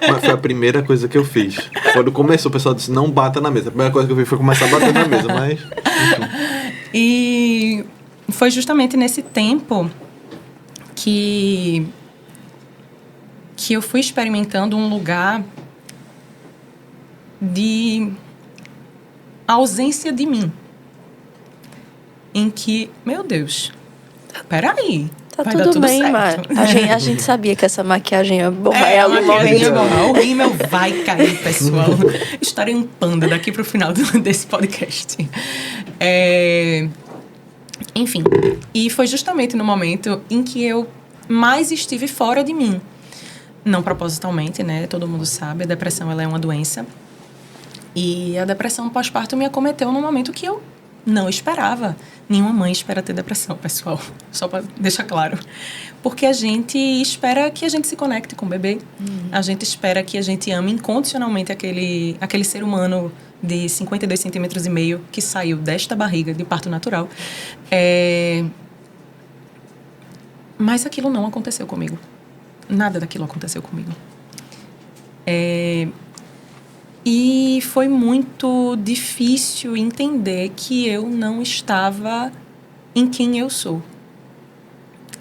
Mas foi a primeira coisa que eu fiz. Quando começou, o pessoal disse, não bata na mesa. A primeira coisa que eu fiz foi começar a bater na mesa, mas... Enfim. E foi justamente nesse tempo que eu fui experimentando um lugar de ausência de mim. Em que, meu Deus, peraí. Tá vai dar tudo tudo bem, certo. Mar. A gente sabia que essa maquiagem ia borrar em algum momento. O rímel vai cair, pessoal. Estarei um panda daqui pro final desse podcast. Enfim, e foi justamente no momento em que eu mais estive fora de mim. Não propositalmente, né? Todo mundo sabe, a depressão ela é uma doença. E a depressão pós-parto me acometeu num momento que eu não esperava. Nenhuma mãe espera ter depressão, pessoal. Só para deixar claro. Porque a gente espera que a gente se conecte com o bebê. A gente espera que a gente ame incondicionalmente aquele ser humano de 52 centímetros e meio que saiu desta barriga de parto natural. Mas aquilo não aconteceu comigo. Nada daquilo aconteceu comigo. E foi muito difícil entender que eu não estava em quem eu sou.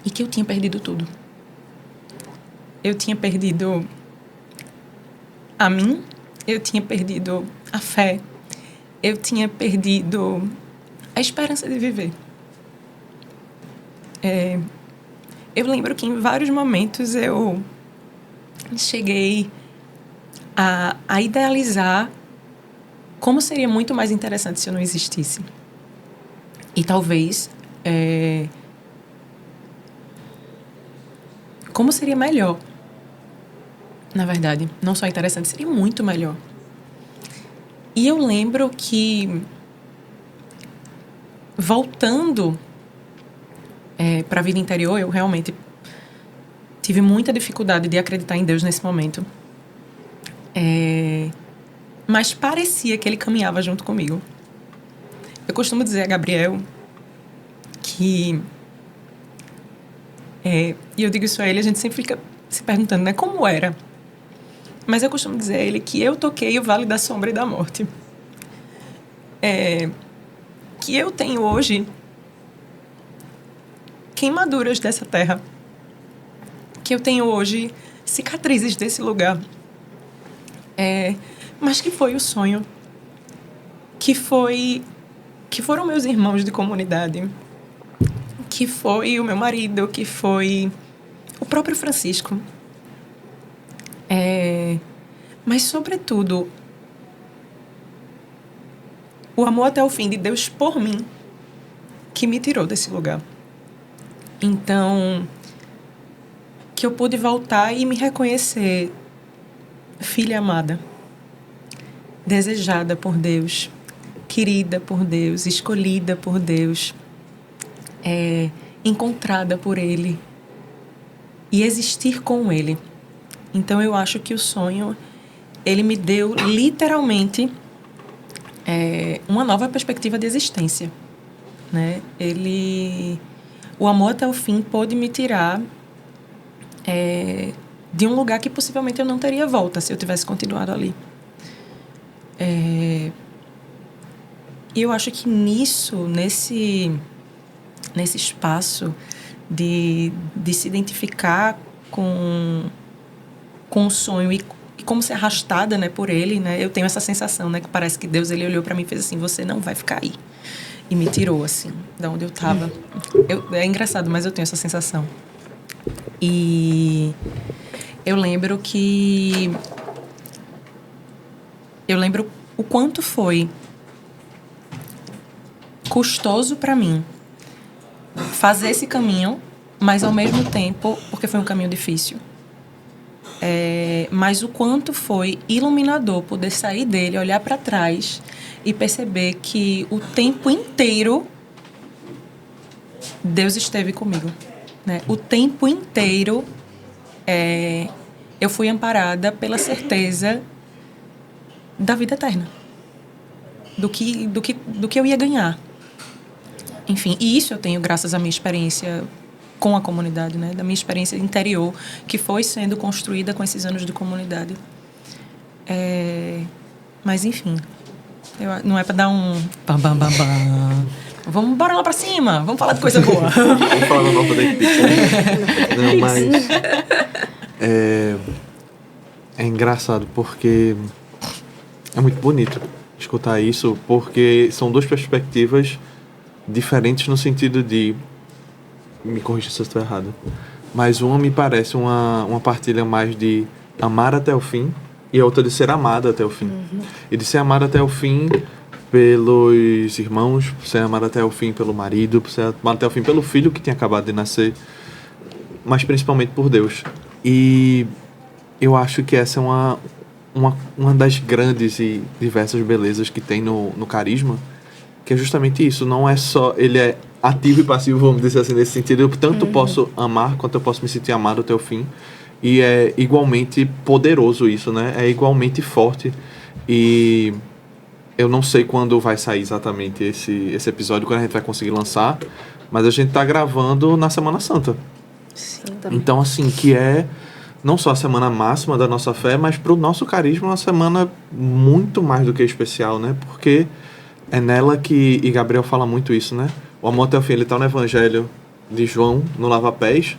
E que eu tinha perdido tudo. Eu tinha perdido a mim, eu tinha perdido a fé, eu tinha perdido a esperança de viver. Eu lembro que em vários momentos eu cheguei a idealizar como seria muito mais interessante se eu não existisse. E talvez como seria melhor. Na verdade, não só interessante, seria muito melhor. E eu lembro que, voltando para a vida interior, eu realmente tive muita dificuldade de acreditar em Deus nesse momento. Mas parecia que ele caminhava junto comigo. Eu costumo dizer a Gabriel que... e eu digo isso a ele, a gente sempre fica se perguntando, né, como era? Mas eu costumo dizer a ele que eu toquei o Vale da Sombra e da Morte. Que eu tenho hoje queimaduras dessa terra. Que eu tenho hoje cicatrizes desse lugar. Mas que foi o sonho. Que foram meus irmãos de comunidade. Que foi o meu marido, que foi o próprio Francisco. Mas, sobretudo, o amor até o fim de Deus por mim, que me tirou desse lugar. Então, que eu pude voltar e me reconhecer filha amada, desejada por Deus, querida por Deus, escolhida por Deus, encontrada por Ele e existir com Ele. Então, eu acho que o sonho, ele me deu literalmente uma nova perspectiva de existência, né? O amor até o fim pôde me tirar de um lugar que possivelmente eu não teria volta se eu tivesse continuado ali. E eu acho que nesse espaço de se identificar com o sonho e como ser arrastada, né, por ele, né? Eu tenho essa sensação, né, que parece que Deus, ele olhou para mim e fez assim, você não vai ficar aí. E me tirou, assim, da onde eu estava. É engraçado, mas eu tenho essa sensação. E eu lembro o quanto foi custoso para mim fazer esse caminho, mas ao mesmo tempo, porque foi um caminho difícil. Mas o quanto foi iluminador poder sair dele, olhar para trás e perceber que o tempo inteiro Deus esteve comigo, né? O tempo inteiro eu fui amparada pela certeza da vida eterna, do que eu ia ganhar. Enfim, e isso eu tenho graças à minha experiência com a comunidade, né? Da minha experiência interior, que foi sendo construída com esses anos de comunidade. Mas, enfim, não é para dar um... Vamos bora lá para cima, vamos falar de coisa boa. Vamos falar da nota da pizza. Não, mas... É engraçado, porque é muito bonito escutar isso, porque são duas perspectivas diferentes no sentido de... Me corrija se eu estou errado. Mas uma me parece uma partilha mais de amar até o fim e a outra de ser amada até o fim. E de ser amada até o fim pelos irmãos, por ser amada até o fim pelo marido, por ser amada até o fim pelo filho que tinha acabado de nascer, mas principalmente por Deus. E eu acho que essa é uma das grandes e diversas belezas que tem no carisma, que é justamente isso. Não é só... Ele é ativo e passivo, vamos dizer assim, nesse sentido. Eu tanto posso amar, quanto eu posso me sentir amado até o fim. E é igualmente poderoso isso, né? É igualmente forte. E eu não sei quando vai sair exatamente esse episódio, quando a gente vai conseguir lançar. Mas a gente tá gravando na Semana Santa. Sim, então, assim, que é não só a semana máxima da nossa fé, mas pro nosso carisma uma semana muito mais do que especial, né? Porque é nela que... E Gabriel fala muito isso, né? O amor até o fim, ele tá no Evangelho de João, no lava-pés,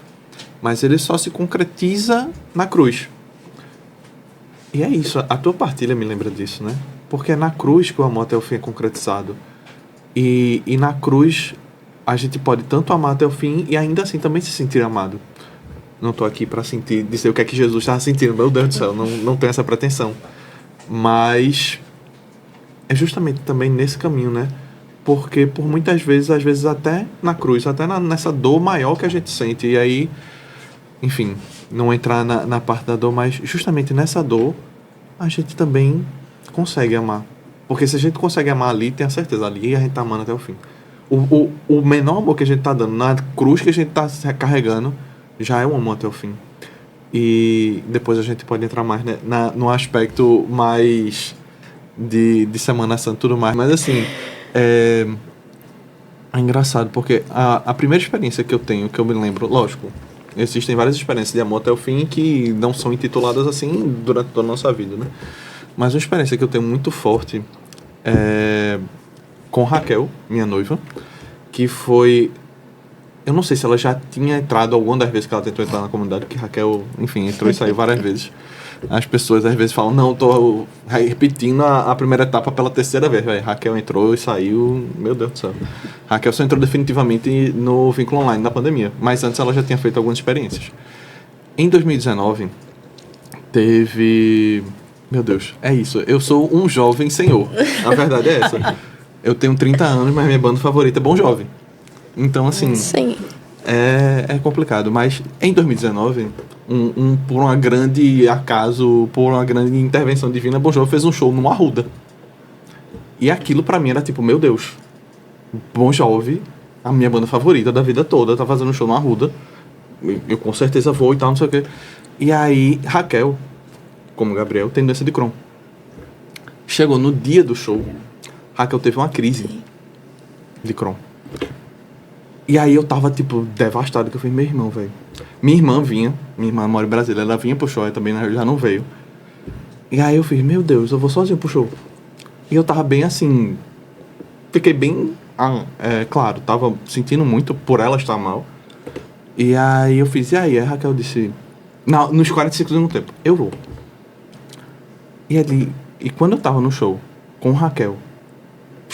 mas ele só se concretiza na cruz. E é isso, a tua partilha me lembra disso, né? Porque é na cruz que o amor até o fim é concretizado. E na cruz a gente pode tanto amar até o fim e ainda assim também se sentir amado. Não tô aqui para dizer o que é que Jesus estava sentindo, meu Deus do céu, não tenho essa pretensão. Mas é justamente também nesse caminho, né? Porque por muitas vezes, às vezes até na cruz, até nessa dor maior que a gente sente. E aí, enfim, não entrar na parte da dor, mas justamente nessa dor a gente também consegue amar. Porque se a gente consegue amar ali, tenha certeza, ali a gente tá amando até o fim. O menor amor que a gente tá dando, na cruz que a gente tá carregando, já é um amor até o fim. E depois a gente pode entrar mais, né, no aspecto mais de Semana Santa e tudo mais. Mas assim, é engraçado, porque a primeira experiência que eu tenho, que eu me lembro, lógico, existem várias experiências de amor até o fim que não são intituladas assim durante toda a nossa vida, né? Mas uma experiência que eu tenho muito forte é com Raquel, minha noiva, que foi... Eu não sei se ela já tinha entrado alguma das vezes que ela tentou entrar na comunidade, porque Raquel, enfim, entrou e saiu várias vezes. As pessoas às vezes falam, não, tô repetindo a primeira etapa pela terceira vez. Véio. Raquel entrou e saiu, meu Deus do céu. Raquel só entrou definitivamente no vínculo online, na pandemia. Mas antes ela já tinha feito algumas experiências. Em 2019, teve... Meu Deus, é isso. Eu sou um jovem senhor. A verdade é essa. Eu tenho 30 anos, mas minha banda favorita é Bom Jovem. Então, assim... Sim. É complicado. Mas em 2019, por uma grande acaso, por uma grande intervenção divina, Bon Jovi fez um show no Arruda. E aquilo pra mim era tipo, meu Deus, Bon Jovi, a minha banda favorita da vida toda, tá fazendo um show no Arruda. Eu com certeza vou e tal, não sei o quê. E aí, Raquel, como Gabriel, tem doença de Crohn. Chegou no dia do show, Raquel teve uma crise de Crohn. E aí eu tava, tipo, devastado, que eu falei, meu irmão, velho. Minha irmã mora em Brasília, ela vinha pro show, aí também já não veio. E aí eu fiz, meu Deus, eu vou sozinho pro show. E eu tava bem assim, fiquei bem, claro, tava sentindo muito por ela estar mal. E aí eu fiz, e aí? A Raquel disse, nos 45 segundos do tempo, eu vou. E quando eu tava no show com Raquel,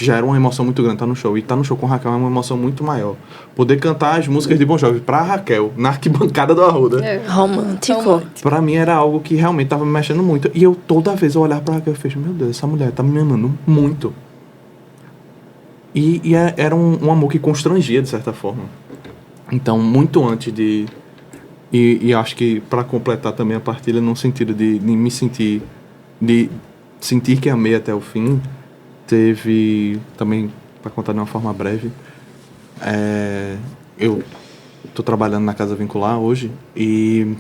já era uma emoção muito grande estar no show. E estar no show com Raquel é uma emoção muito maior. Poder cantar as músicas de Bon Jovi pra Raquel, na arquibancada do Arruda. Romântico. Pra mim era algo que realmente tava me mexendo muito. E eu, toda vez, eu olhar pra Raquel e fiz, meu Deus, essa mulher tá me amando muito. E era um amor que constrangia, de certa forma. Então, muito antes de... E acho que pra completar também a partilha, no sentido de me sentir... De sentir que amei até o fim... Teve também, para contar de uma forma breve, eu estou trabalhando na Casa Vincular hoje e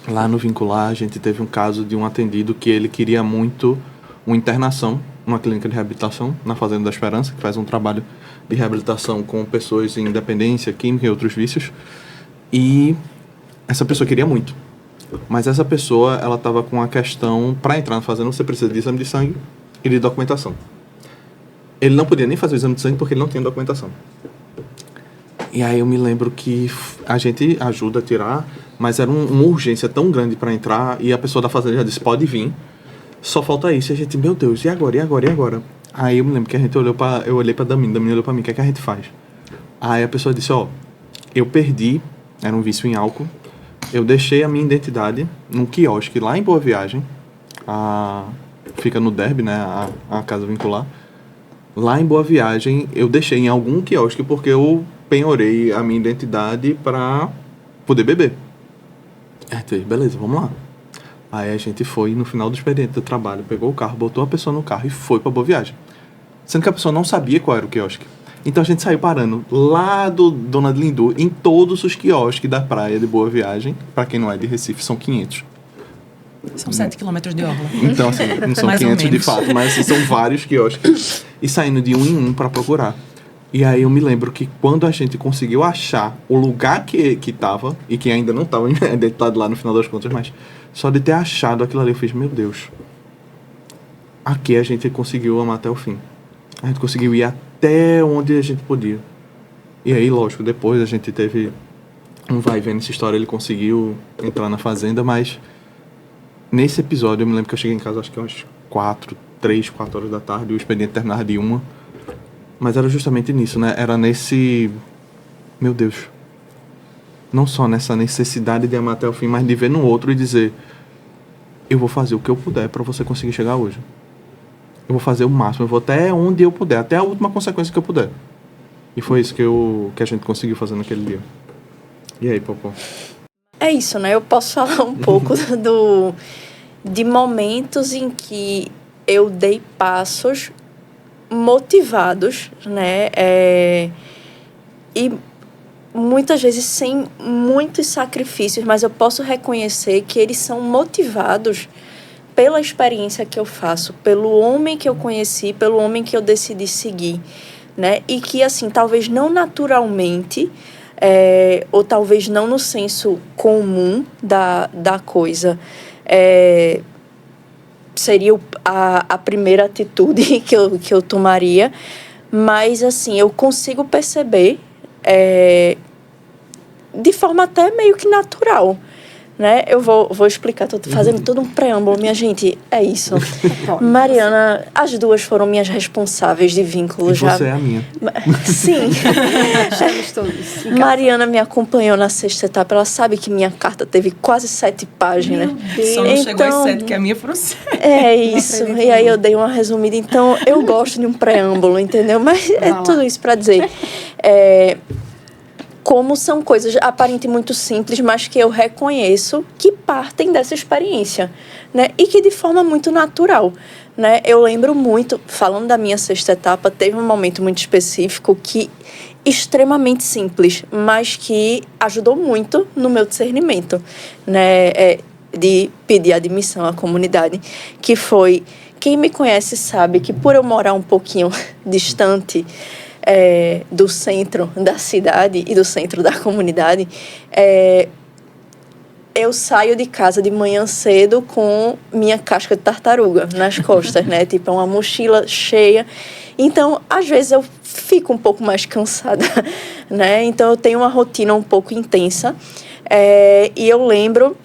lá no Vincular a gente teve um caso de um atendido que ele queria muito uma internação numa clínica de reabilitação na Fazenda da Esperança, que faz um trabalho de reabilitação com pessoas em dependência, química e outros vícios. E essa pessoa queria muito. Mas essa pessoa, ela estava com a questão, para entrar na Fazenda você precisa de exame de sangue e de documentação. Ele não podia nem fazer o exame de sangue porque ele não tinha documentação. E aí eu me lembro que a gente ajuda a tirar, mas era uma urgência tão grande para entrar e a pessoa da fazenda já disse, pode vir, só falta isso. E a gente, meu Deus, e agora? Aí eu me lembro que eu olhei pra Damina olhou pra mim, o que é que a gente faz? Aí a pessoa disse, eu perdi, era um vício em álcool, eu deixei a minha identidade num quiosque lá em Boa Viagem, fica no Derby, né, a Casa Vincular. Lá em Boa Viagem, eu deixei em algum quiosque porque eu penhorei a minha identidade para poder beber. Beleza, vamos lá. Aí a gente foi, no final do expediente do trabalho, pegou o carro, botou a pessoa no carro e foi pra Boa Viagem. Sendo que a pessoa não sabia qual era o quiosque. Então a gente saiu parando lá do Dona de Lindu, em todos os quiosques da praia de Boa Viagem. Pra quem não é de Recife, são 500. São 7 quilômetros de orla. Então, assim, não são Mais ou 500 de menos. fato, mas assim, são vários quiosques. E saindo de um em um pra procurar. E aí eu me lembro que quando a gente conseguiu achar o lugar que tava, e que ainda não tava identificado lá no final das contas, mas só de ter achado aquilo ali, eu fiz, meu Deus. Aqui a gente conseguiu amar até o fim. A gente conseguiu ir até onde a gente podia. E aí, lógico, depois a gente teve um vai e vem nessa história, ele conseguiu entrar na fazenda, mas nesse episódio eu me lembro que eu cheguei em casa acho que umas 3, 4 horas da tarde, o expediente terminava de 1. Mas era justamente nisso, né? Era nesse... Meu Deus. Não só nessa necessidade de amar até o fim, mas de ver no outro e dizer: eu vou fazer o que eu puder pra você conseguir chegar hoje. Eu vou fazer o máximo, eu vou até onde eu puder, até a última consequência que eu puder. E foi isso que a gente conseguiu fazer naquele dia. E aí, Popó? É isso, né? Eu posso falar um pouco de momentos em que eu dei passos motivados, né? E muitas vezes sem muitos sacrifícios, mas eu posso reconhecer que eles são motivados pela experiência que eu faço, pelo homem que eu conheci, pelo homem que eu decidi seguir, né? E que, assim, talvez não naturalmente, ou talvez não no senso comum da coisa, seria a primeira atitude que eu tomaria, mas, assim, eu consigo perceber de forma até meio que natural, né? Eu vou explicar, tô fazendo todo um preâmbulo, minha gente, é isso. Mariana, as duas foram minhas responsáveis de vínculo E já. você é a minha. Sim. Estamos todos. Mariana me acompanhou na 6ª etapa, ela sabe que minha carta teve quase 7 páginas. Só não chegou às 7, que a minha foram 7. É isso, e aí eu dei uma resumida. Então, eu gosto de um preâmbulo, entendeu? Mas é tudo isso para dizer. Como são coisas aparentemente muito simples, mas que eu reconheço que partem dessa experiência, né? E que de forma muito natural, né? Eu lembro muito, falando da minha 6ª etapa, teve um momento muito específico que extremamente simples, mas que ajudou muito no meu discernimento, né? De pedir admissão à comunidade, que foi... Quem me conhece sabe que por eu morar um pouquinho distante do centro da cidade e do centro da comunidade, eu saio de casa de manhã cedo com minha casca de tartaruga nas costas, né? Tipo, uma mochila cheia. Então, às vezes eu fico um pouco mais cansada, né? Então, eu tenho uma rotina um pouco intensa. E eu lembro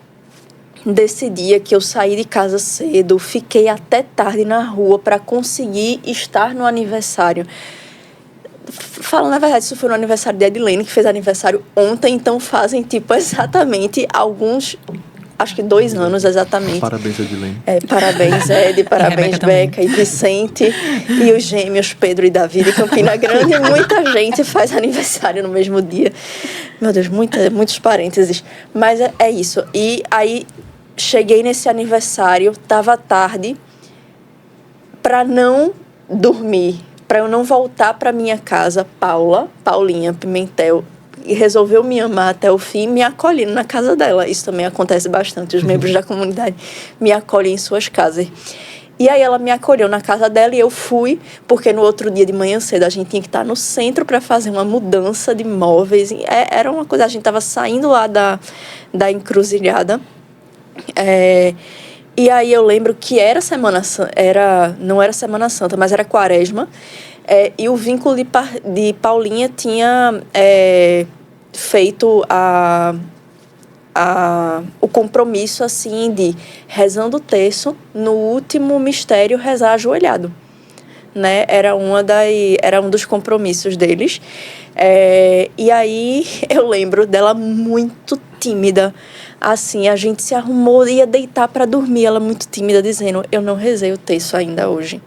desse dia que eu saí de casa cedo, fiquei até tarde na rua para conseguir estar no aniversário. Falando a verdade, isso foi no aniversário de Edilene, que fez aniversário ontem, então fazem, tipo, exatamente alguns, acho que 2 anos exatamente. Parabéns, Edilene. Parabéns, Ed, parabéns, Beca e Vicente, e os gêmeos Pedro e Davi de Campina Grande. Muita gente faz aniversário no mesmo dia. Meu Deus, muitos parênteses. Mas é isso. E aí, cheguei nesse aniversário, tava tarde, para não dormir, para eu não voltar para minha casa, Paulinha Pimentel, e resolveu me amar até o fim, me acolhendo na casa dela. Isso também acontece bastante, os membros da comunidade me acolhem em suas casas. E aí ela me acolheu na casa dela e eu fui, porque no outro dia de manhã cedo a gente tinha que estar no centro para fazer uma mudança de móveis. Era uma coisa, a gente estava saindo lá da encruzilhada. E aí eu lembro que era Semana Santa, não era Semana Santa, mas era Quaresma, e o vínculo de Paulinha tinha feito o compromisso assim de, rezando o terço, no último mistério rezar ajoelhado, né? Era um dos compromissos deles. E aí eu lembro dela muito tímida, assim, a gente se arrumou, ia deitar para dormir, ela muito tímida, dizendo: eu não rezei o terço ainda hoje.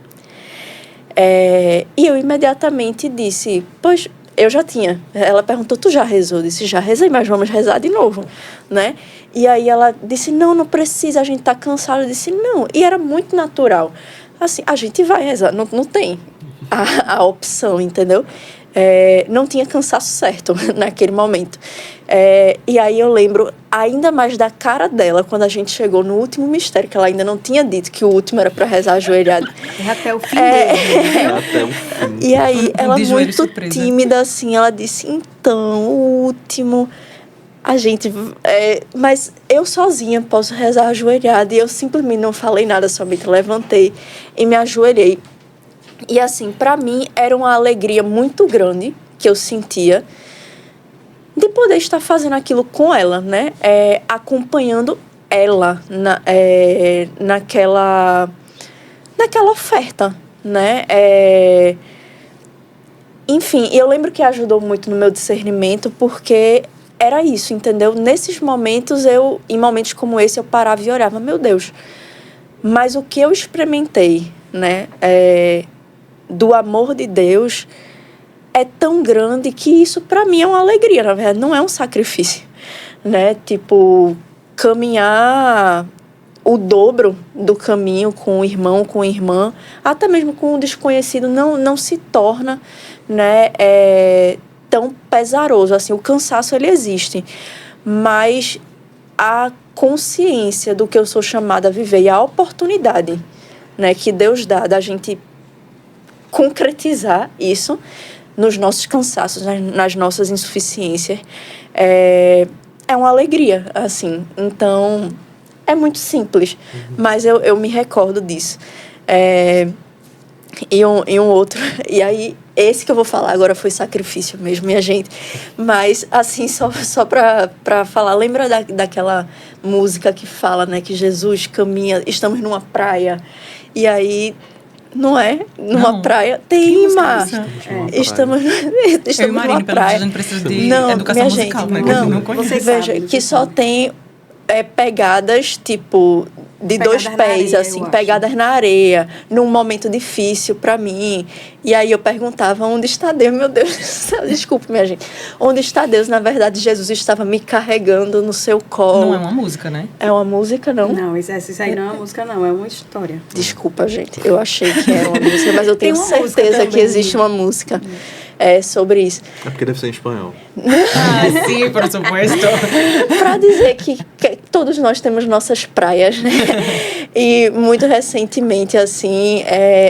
E eu imediatamente disse: pois, eu já tinha. Ela perguntou: tu já rezou? Eu disse: já rezei, mas vamos rezar de novo, né? E aí ela disse, não precisa, a gente tá cansado. Eu disse, não. E era muito natural. Assim, a gente vai rezar, não tem a opção, entendeu? Não tinha cansaço certo naquele momento. E aí eu lembro ainda mais da cara dela quando a gente chegou no último mistério, que ela ainda não tinha dito que o último era para rezar ajoelhada. Até o fim dele. Até o fim. E aí ela de joelho muito surpresa. tímida, assim, ela disse, então, o último... A gente... mas eu sozinha posso rezar ajoelhada. E eu simplesmente não falei nada, somente levantei e me ajoelhei. E assim, para mim, era uma alegria muito grande que eu sentia de poder estar fazendo aquilo com ela, né? Acompanhando ela naquela oferta, né? Enfim, eu lembro que ajudou muito no meu discernimento, porque era isso, entendeu? Nesses momentos, em momentos como esse, eu parava e orava, meu Deus, mas o que eu experimentei, né? Do amor de Deus é tão grande que isso para mim é uma alegria, na verdade, não é um sacrifício, né? Tipo, caminhar o dobro do caminho com o irmão, com a irmã, até mesmo com o desconhecido, não se torna, né, tão pesaroso. Assim, o cansaço, ele existe, mas a consciência do que eu sou chamada a viver e a oportunidade, né, que Deus dá da gente concretizar isso nos nossos cansaços, nas nossas insuficiências, é uma alegria, assim. Então, é muito simples, mas eu me recordo disso. E um outro... E aí, esse que eu vou falar agora foi sacrifício mesmo, minha gente. Mas, assim, só para falar, lembra daquela música que fala, né, que Jesus caminha, estamos numa praia, e aí... Não é? Numa praia. Tem uma. Estamos numa praia. A gente precisa de não, educação minha musical, gente, né? não Vocês veja, sabem, que só tem pegadas, tipo, de pegadas 2 pés, areia, assim, pegadas na areia, num momento difícil para mim. E aí eu perguntava, onde está Deus? Meu Deus do céu, desculpe, minha gente. Onde está Deus? Na verdade, Jesus estava me carregando no seu colo. Não é uma música, né? É uma música, não? Não, isso aí não é uma música, não. É uma história. Desculpa, gente. Eu achei que era uma música, mas eu tenho Tem uma música certeza que também. existe uma música sobre isso. É porque deve ser em espanhol. Ah, sim, por supuesto. Para dizer que todos nós temos nossas praias, né? E muito recentemente, assim,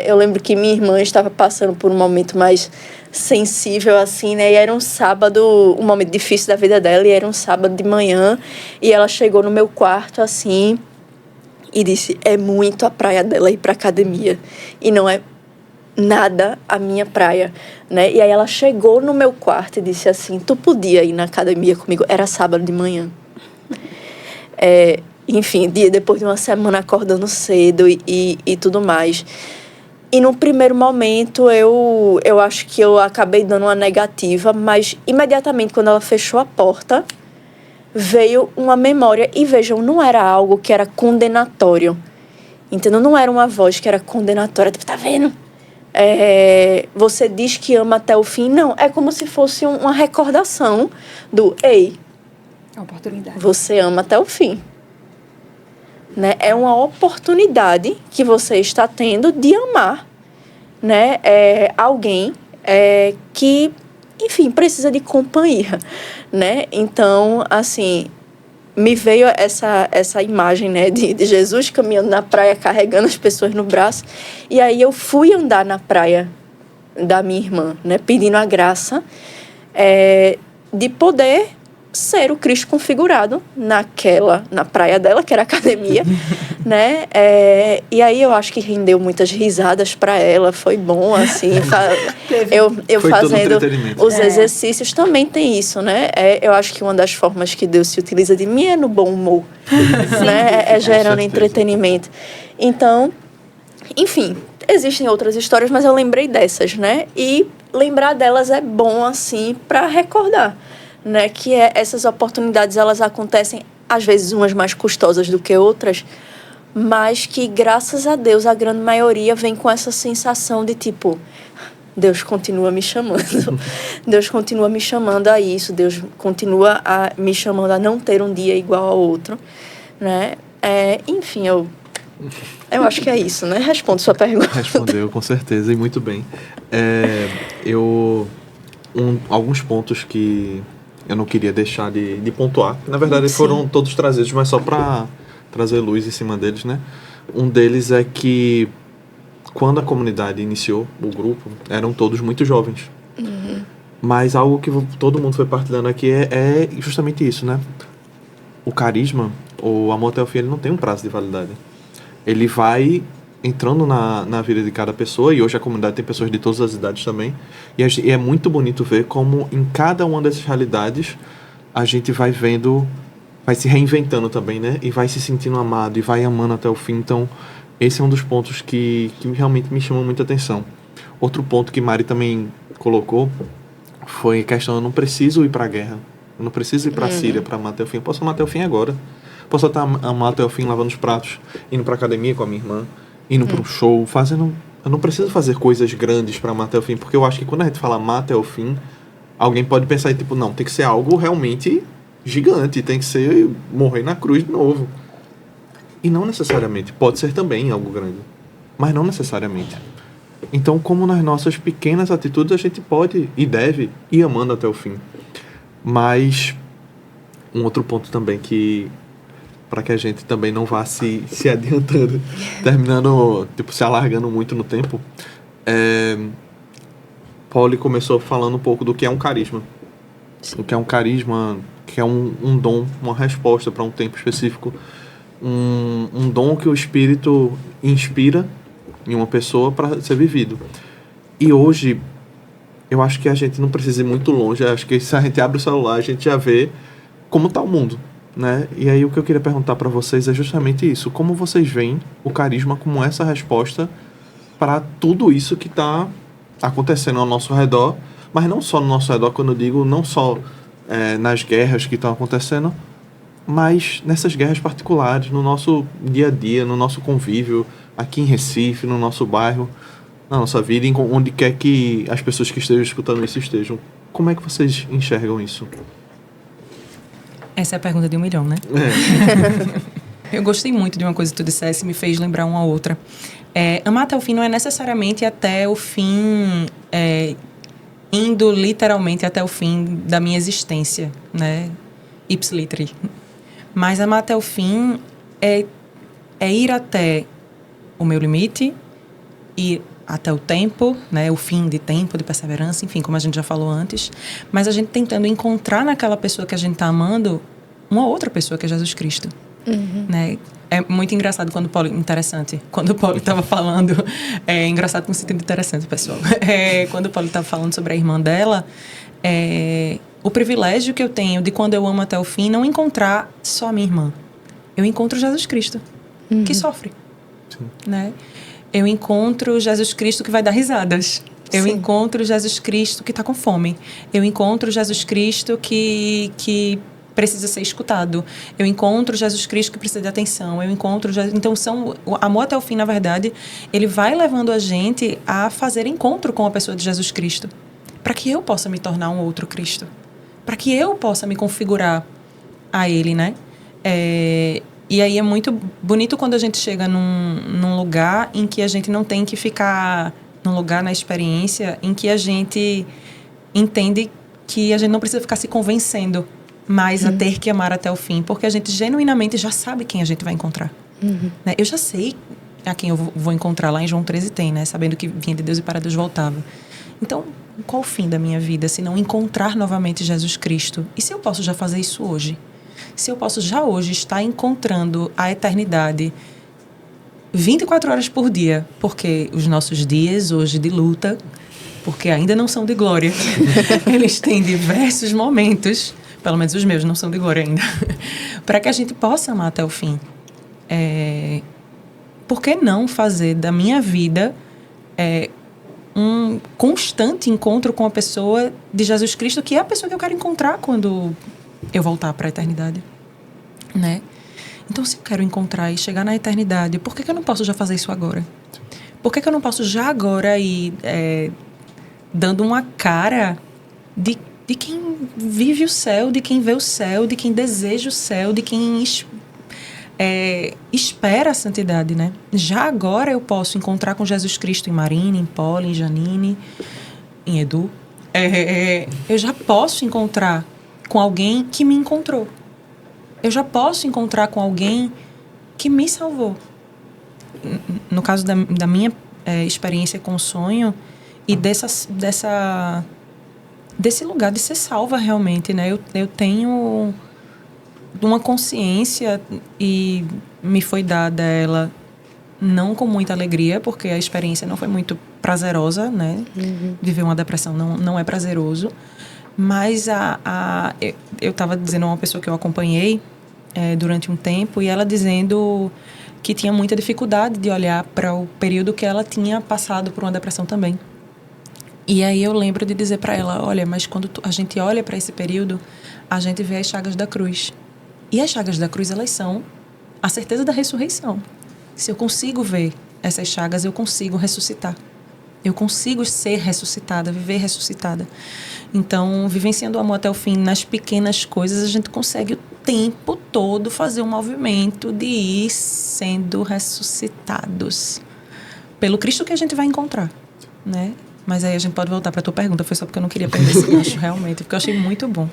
eu lembro que minha irmã estava passando por um momento mais sensível, assim, né? E era um sábado, um momento difícil da vida dela, e era um sábado de manhã, e ela chegou no meu quarto, assim, e disse, é muito a praia dela ir pra academia, e não é nada a minha praia, né? E aí ela chegou no meu quarto e disse assim, tu podia ir na academia comigo? Era sábado de manhã. Enfim, depois de uma semana acordando cedo e tudo mais. E no primeiro momento eu acho que eu acabei dando uma negativa, mas imediatamente quando ela fechou a porta, veio uma memória. E vejam, não era algo que era condenatório, entendeu? Não era uma voz que era condenatória, tipo, tá vendo? Você diz que ama até o fim. Não, é como se fosse uma recordação do, ei, Oportunidade. você ama até o fim. Né? É uma oportunidade que você está tendo de amar, né? Alguém que, enfim, precisa de companhia, né? Então, assim, me veio essa imagem, né, de Jesus caminhando na praia, carregando as pessoas no braço. E aí eu fui andar na praia da minha irmã, né, pedindo a graça de poder ser o Cristo configurado na praia dela, que era a academia, né? E aí eu acho que rendeu muitas risadas para ela, foi bom, assim, eu Foi fazendo todo os exercícios, também tem isso, né? Eu acho que uma das formas que Deus se utiliza de mim é no bom humor, né? Gerando entretenimento. Então, enfim, existem outras histórias, mas eu lembrei dessas, né? E lembrar delas é bom, assim, para recordar, né, que essas oportunidades, elas acontecem, às vezes, umas mais custosas do que outras, mas que, graças a Deus, a grande maioria vem com essa sensação de, tipo, Deus continua me chamando. Deus continua me chamando a isso. Deus continua me chamando a não ter um dia igual ao outro, né? Enfim, eu acho que é isso, né? Respondo sua pergunta. Respondeu, com certeza, e muito bem. Alguns pontos que eu não queria deixar de pontuar, que na verdade foram todos trazidos, mas só para trazer luz em cima deles, né? Um deles é que quando a comunidade iniciou o grupo, eram todos muito jovens. Mas algo que todo mundo foi partilhando aqui é justamente isso, né? O carisma, o amor até o fim, ele não tem um prazo de validade. Ele vai entrando na vida de cada pessoa, e hoje a comunidade tem pessoas de todas as idades também, e é muito bonito ver como em cada uma dessas realidades a gente vai vendo, vai se reinventando também, né? E vai se sentindo amado, e vai amando até o fim. Então, esse é um dos pontos que realmente me chamou muita atenção. Outro ponto que Mari também colocou foi a questão: eu não preciso ir para a guerra, eu não preciso ir para a Síria para amar até o fim, eu posso amar até o fim agora. Posso até amar até o fim lavando os pratos, indo para academia com a minha irmã, indo para um show, eu não preciso fazer coisas grandes para amar até o fim, porque eu acho que quando a gente fala amar até o fim, alguém pode pensar em tipo, não, tem que ser algo realmente gigante, tem que ser morrer na cruz de novo. E não necessariamente. Pode ser também algo grande, mas não necessariamente. Então, como nas nossas pequenas atitudes, a gente pode e deve ir amando até o fim. Mas um outro ponto também que, para que a gente também não vá se adiantando, terminando, tipo, se alargando muito no tempo, Pauli começou falando um pouco do que é um carisma. O que é um carisma, que é um dom, uma resposta para um tempo específico. Um dom que o Espírito inspira em uma pessoa para ser vivido. E hoje, eu acho que a gente não precisa ir muito longe. Acho que se a gente abre o celular, a gente já vê como está o mundo, né? E aí o que eu queria perguntar para vocês é justamente isso. Como vocês veem o carisma como essa resposta para tudo isso que está acontecendo ao nosso redor, mas não só no nosso redor, quando eu digo não só nas guerras que estão acontecendo, mas nessas guerras particulares, no nosso dia a dia, no nosso convívio, aqui em Recife, no nosso bairro, na nossa vida, onde quer que as pessoas que estejam escutando isso estejam. Como é que vocês enxergam isso? Essa é a pergunta de 1 milhão, né? Eu gostei muito de uma coisa que tu dissesse, me fez lembrar uma outra. Amar até o fim não é necessariamente até o fim, indo literalmente até o fim da minha existência, né? Ipsiliteri. Mas amar até o fim é ir até o meu limite, ir até o tempo, né? O fim de tempo, de perseverança, enfim, como a gente já falou antes. Mas a gente tentando encontrar naquela pessoa que a gente está amando uma outra pessoa, que é Jesus Cristo. Né? É muito engraçado quando o Paulo... Interessante. Quando o Paulo estava falando... É engraçado no sentido interessante, pessoal. Quando o Paulo estava falando sobre a irmã dela... o privilégio que eu tenho de, quando eu amo até o fim, não encontrar só a minha irmã. Eu encontro Jesus Cristo, que sofre. Sim. Né? Eu encontro Jesus Cristo que vai dar risadas. Eu Sim. encontro Jesus Cristo que está com fome. Eu encontro Jesus Cristo que precisa ser escutado. Eu encontro Jesus Cristo que precisa de atenção. Eu encontro... Então, o amor até o fim, na verdade, ele vai levando a gente a fazer encontro com a pessoa de Jesus Cristo, para que eu possa me tornar um outro Cristo, para que eu possa me configurar a Ele, né? E aí é muito bonito quando a gente chega num lugar em que a gente não tem que ficar... Num lugar, na experiência, em que a gente entende que a gente não precisa ficar se convencendo mais a ter que amar até o fim, porque a gente genuinamente já sabe quem a gente vai encontrar. Né? Eu já sei a quem eu vou encontrar. Lá em João 13 tem, né? Sabendo que vinha de Deus e para Deus voltava. Então, qual o fim da minha vida se não encontrar novamente Jesus Cristo? E se eu posso já fazer isso hoje? Se eu posso já hoje estar encontrando a eternidade 24 horas por dia, porque os nossos dias hoje de luta, porque ainda não são de glória, eles têm diversos momentos, pelo menos os meus não são de glória ainda, para que a gente possa amar até o fim. Por que não fazer da minha vida um constante encontro com a pessoa de Jesus Cristo, que é a pessoa que eu quero encontrar quando eu voltar para a eternidade, né? Então, se eu quero encontrar e chegar na eternidade, por que eu não posso já fazer isso agora? Por que eu não posso já agora ir dando uma cara de quem vive o céu, de quem vê o céu, de quem deseja o céu, de quem espera a santidade, né? Já agora eu posso encontrar com Jesus Cristo em Marina, em Paula, em Janine, em Edu. Eu já posso encontrar com alguém que me encontrou. Eu já posso encontrar com alguém que me salvou. No caso da minha experiência com o sonho e desse lugar de ser salva realmente, né? Eu tenho uma consciência e me foi dada ela não com muita alegria, porque a experiência não foi muito prazerosa, né? Viver uma depressão não é prazeroso. Mas eu estava dizendo a uma pessoa que eu acompanhei durante um tempo, e ela dizendo que tinha muita dificuldade de olhar para o período que ela tinha passado por uma depressão também. E aí eu lembro de dizer para ela, olha, mas quando a gente olha para esse período, a gente vê as chagas da cruz. E as chagas da cruz, elas são a certeza da ressurreição. Se eu consigo ver essas chagas, eu consigo ressuscitar. Eu consigo ser ressuscitada, viver ressuscitada. Então, vivenciando o amor até o fim, nas pequenas coisas, a gente consegue o tempo todo fazer um movimento de ir sendo ressuscitados pelo Cristo que a gente vai encontrar, né? Mas aí a gente pode voltar para a tua pergunta. Foi só porque eu não queria perder esse gancho, realmente. Porque eu achei muito bom.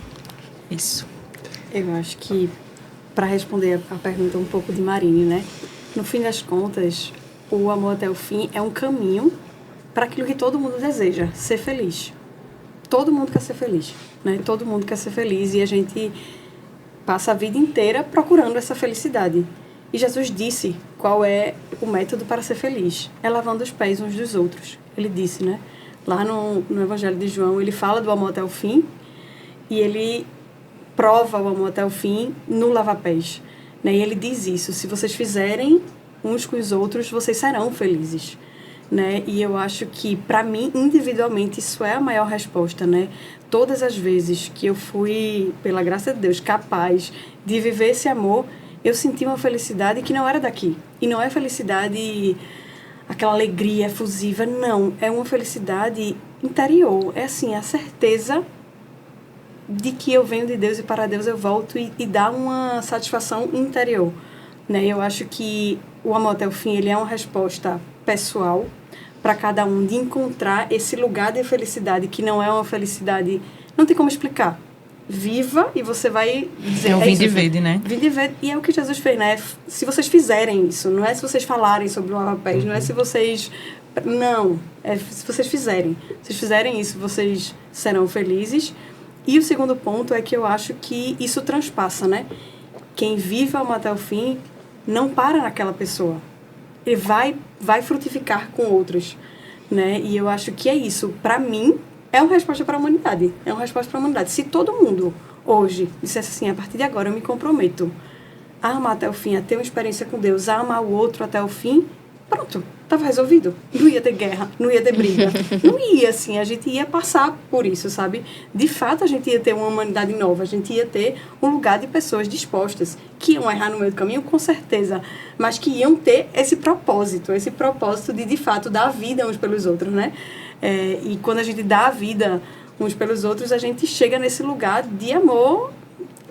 Isso. Eu acho que, para responder a pergunta um pouco de Marine, né? No fim das contas, o amor até o fim é um caminho para aquilo que todo mundo deseja, ser feliz. Todo mundo quer ser feliz, né? Todo mundo quer ser feliz e a gente passa a vida inteira procurando essa felicidade. E Jesus disse qual é o método para ser feliz. É lavando os pés uns dos outros. Ele disse, né? Lá no Evangelho de João, ele fala do amor até o fim e ele prova o amor até o fim no lava-pés. Né? E ele diz isso, se vocês fizerem uns com os outros, vocês serão felizes. Né? E eu acho que, para mim, individualmente, isso é a maior resposta, né? Todas as vezes que eu fui, pela graça de Deus, capaz de viver esse amor, eu senti uma felicidade que não era daqui. E não é felicidade, aquela alegria efusiva, não. É uma felicidade interior. É assim, a certeza de que eu venho de Deus e para Deus eu volto e dá uma satisfação interior. Né? Eu acho que o amor até o fim, ele é uma resposta pessoal para cada um, de encontrar esse lugar de felicidade, que não é uma felicidade, não tem como explicar. Viva e você vai dizer... É o vinde e vede, né? Vinde e vede, e é o que Jesus fez, né? Se vocês fizerem isso, não é se vocês falarem sobre o lava-pés, não é se vocês... Não, é se vocês fizerem. Se vocês fizerem isso, vocês serão felizes. E o segundo ponto é que eu acho que isso transpassa, né? Quem vive o amor até o fim não para naquela pessoa. Ele vai frutificar com outros, né? E eu acho que é isso. Para mim, é uma resposta para a humanidade. É uma resposta para a humanidade. Se todo mundo, hoje, dissesse assim, a partir de agora eu me comprometo a amar até o fim, a ter uma experiência com Deus, a amar o outro até o fim, pronto, estava resolvido. Não ia ter guerra, não ia ter briga. Não ia, assim, a gente ia passar por isso, sabe? De fato, a gente ia ter uma humanidade nova, a gente ia ter um lugar de pessoas dispostas, que iam errar no meio do caminho, com certeza, mas que iam ter esse propósito de fato, dar a vida uns pelos outros, né? E quando a gente dá a vida uns pelos outros, a gente chega nesse lugar de amor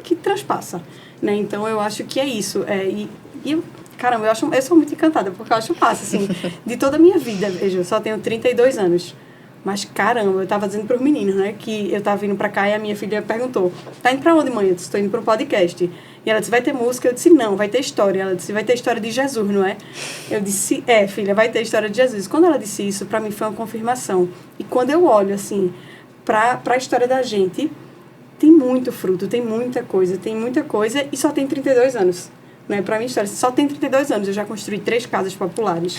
que transpassa, né? Então, eu acho que é isso. Caramba, eu sou muito encantada, porque eu acho massa, assim, de toda a minha vida. Veja, eu só tenho 32 anos. Mas, caramba, eu tava dizendo pros meninos, né, que eu tava vindo pra cá e a minha filha perguntou, tá indo pra onde, mãe? Eu disse, tô indo pra um podcast. E ela disse, vai ter música? Eu disse, não, vai ter história. Ela disse, vai ter história de Jesus, não é? Eu disse, filha, vai ter história de Jesus. Quando ela disse isso, pra mim foi uma confirmação. E quando eu olho, assim, pra a história da gente, tem muito fruto, tem muita coisa e só tem 32 anos. Né? Para mim, história, só tem 32 anos, eu já construí 3 casas populares.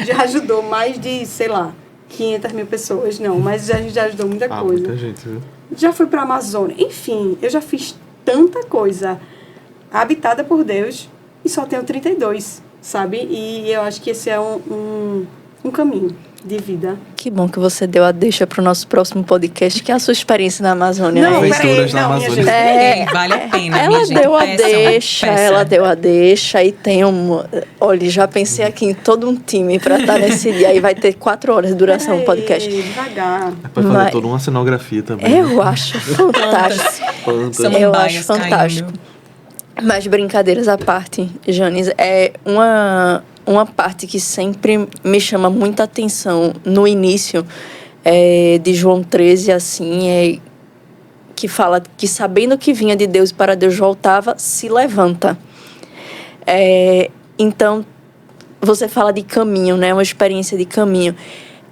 Já ajudou mais de, sei lá, 500 mil pessoas, não, mas a gente já ajudou muita coisa. Muita gente, viu? Já fui para a Amazônia, enfim, eu já fiz tanta coisa habitada por Deus e só tenho 32, sabe? E eu acho que esse é um caminho. de vida. Que bom que você deu a deixa para o nosso próximo podcast, que é a sua experiência na Amazônia. Não, né? Aventuras na minha Amazônia. gente. Vale a pena, Ela minha gente. deu a Peçam, deixa, peçam. ela deu a deixa e tem um... Olha, já pensei aqui em todo um time para estar nesse dia. Aí vai ter 4 horas de duração o podcast. Devagar. Pode fazer Mas- toda uma cenografia também. né? Eu acho fantástico. Plantas. Eu acho Samambaias fantástico. caindo. Mas brincadeiras à parte, Janis, é uma parte que sempre me chama muita atenção no início de João 13, assim, que fala que sabendo que vinha de Deus e para Deus voltava, se levanta. Então, você fala de caminho, né? Uma experiência de caminho.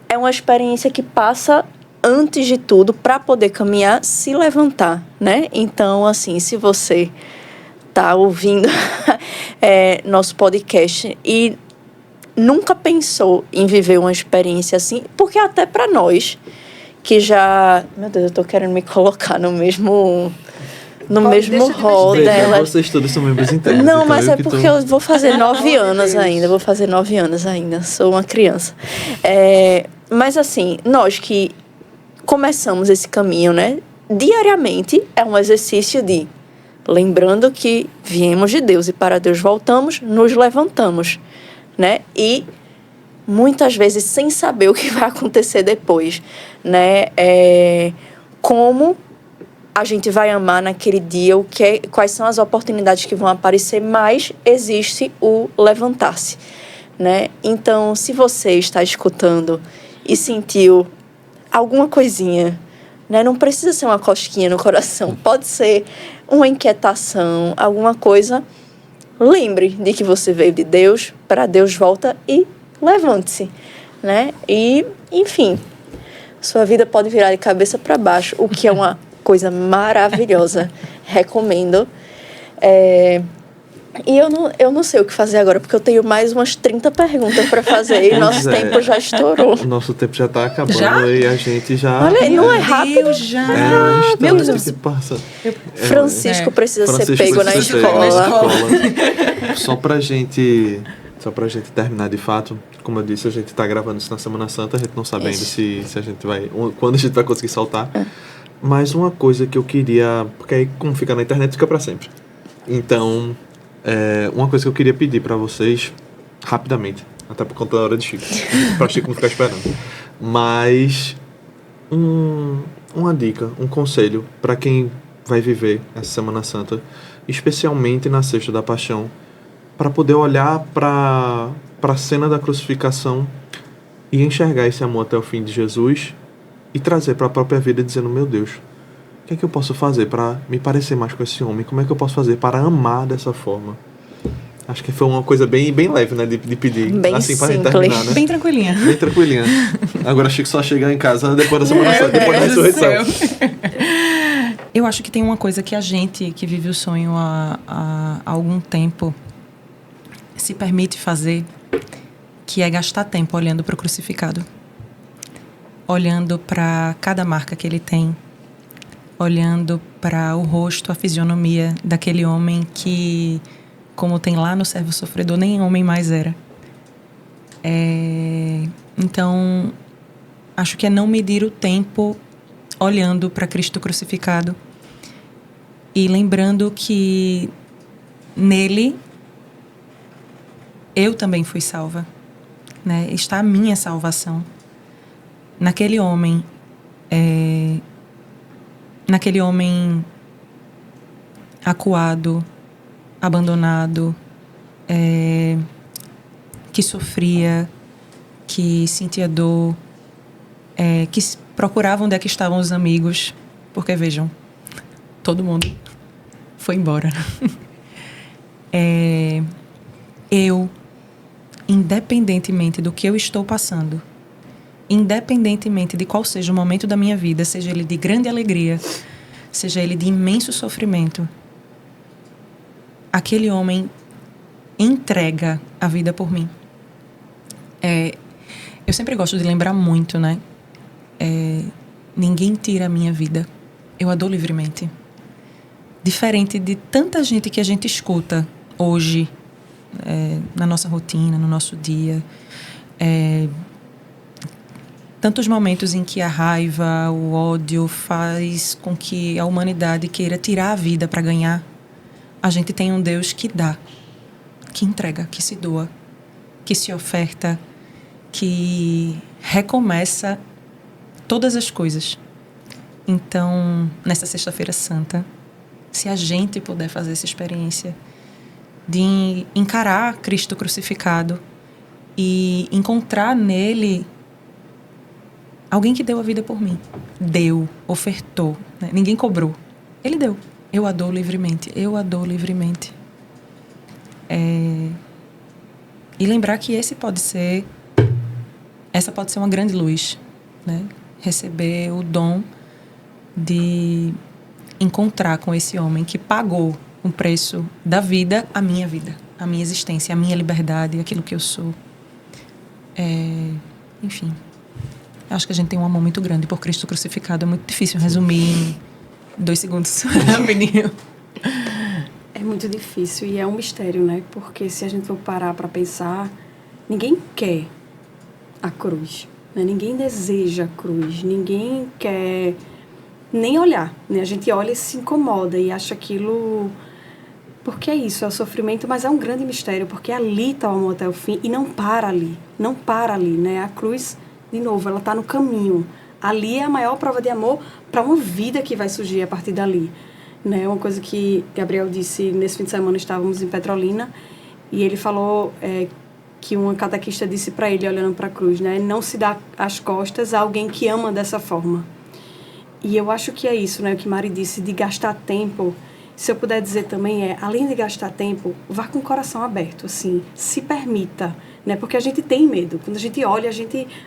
É uma experiência que passa, antes de tudo, para poder caminhar, se levantar, né? Então, assim, se você tá ouvindo nosso podcast e nunca pensou em viver uma experiência assim, porque até para nós que já... Meu Deus, eu tô querendo me colocar no mesmo deixa de rol besteira. dela. Vocês todos são membros internos. Não, então mas é que tô- porque eu vou fazer 9 Pelo amor de anos Deus. ainda. Vou fazer 9 anos ainda. Sou uma criança. Mas assim, nós que começamos esse caminho, né? Diariamente é um exercício de... Lembrando que viemos de Deus e para Deus voltamos, nos levantamos, né? E muitas vezes sem saber o que vai acontecer depois, né? Como a gente vai amar naquele dia, quais são as oportunidades que vão aparecer, mas existe o levantar-se, né? Então, se você está escutando e sentiu alguma coisinha, né? Não precisa ser uma cosquinha no coração, pode ser uma inquietação, alguma coisa. Lembre de que você veio de Deus, para Deus volta e levante-se, né? E, enfim, sua vida pode virar de cabeça para baixo, o que é uma coisa maravilhosa. Recomendo. E eu não sei o que fazer agora, porque eu tenho mais umas 30 perguntas para fazer e Pois nosso é. tempo já estourou. O nosso tempo já tá acabando Já? e a gente já... Olha aí, não é rápido. Deus, já. um instante meu Deus. que passa. Francisco precisa Francisco ser pego na precisa ser pego na escola. escola. Só pra gente terminar de fato, como eu disse, a gente tá gravando isso na Semana Santa, a gente não sabendo Isso. se a gente vai... Quando a gente vai conseguir soltar. Mas uma coisa que eu queria... Porque aí, como fica na internet, fica pra sempre. Então... uma coisa que eu queria pedir pra vocês, rapidamente, até por conta da hora de Chico, pra Chico não ficar esperando, mas uma dica, um conselho pra quem vai viver essa Semana Santa, especialmente na Sexta da Paixão, pra poder olhar pra cena da crucificação e enxergar esse amor até o fim de Jesus e trazer pra própria vida dizendo, meu Deus, o que é que eu posso fazer para me parecer mais com esse homem? Como é que eu posso fazer para amar dessa forma? Acho que foi uma coisa bem leve, né? De pedir. Bem assim, para simples. terminar, né? Bem tranquilinha. Bem tranquilinha. Agora Chico só chegar em casa depois da Semana Santa, depois da Deus do ressurreição. céu. Eu acho que tem uma coisa que a gente que vive o sonho há algum tempo se permite fazer, que é gastar tempo olhando para o crucificado. Olhando para cada marca que ele tem. Olhando para o rosto, a fisionomia daquele homem que, como tem lá no Servo Sofredor, nem homem mais era. Então, acho que é não medir o tempo olhando para Cristo crucificado e lembrando que nele eu também fui salva, né? Está a minha salvação. Naquele homem acuado, abandonado, que sofria, que sentia dor, que procurava onde é que estavam os amigos, porque vejam, todo mundo foi embora. Eu, independentemente do que eu estou passando, independentemente de qual seja o momento da minha vida, seja ele de grande alegria, seja ele de imenso sofrimento, aquele homem entrega a vida por mim. Eu sempre gosto de lembrar muito, né? Ninguém tira a minha vida. Eu a dou livremente. Diferente de tanta gente que a gente escuta hoje, na nossa rotina, no nosso dia, tantos momentos em que a raiva, o ódio faz com que a humanidade queira tirar a vida para ganhar, a gente tem um Deus que dá, que entrega, que se doa, que se oferta, que recomeça todas as coisas. Então, nessa Sexta-feira Santa, se a gente puder fazer essa experiência de encarar Cristo crucificado e encontrar nele alguém que deu a vida por mim. Deu, ofertou, né? Ninguém cobrou. Ele deu. Eu a dou livremente. Eu a dou livremente. E lembrar que essa pode ser uma grande luz, né? Receber o dom de encontrar com esse homem que pagou o preço da vida, a minha existência, a minha liberdade, aquilo que eu sou. Enfim, acho que a gente tem um amor muito grande por Cristo crucificado. É muito difícil resumir em 2 segundos. Rapidinho. É muito difícil e é um mistério, né? Porque se a gente for parar para pensar, ninguém quer a cruz, né? Ninguém deseja a cruz, ninguém quer nem olhar, né? A gente olha e se incomoda e acha aquilo... Porque é isso, é o sofrimento, mas é um grande mistério, porque ali está o amor até o fim e não para ali, né? A cruz, de novo, ela está no caminho. Ali é a maior prova de amor para uma vida que vai surgir a partir dali, né? Uma coisa que Gabriel disse, nesse fim de semana estávamos em Petrolina, e ele falou que uma catequista disse para ele, olhando para a cruz, né? Não se dá as costas a alguém que ama dessa forma. E eu acho que é isso, né? O que Mari disse, de gastar tempo. Se eu puder dizer também além de gastar tempo, vá com o coração aberto, assim, se permita, né? Porque a gente tem medo. Quando a gente olha,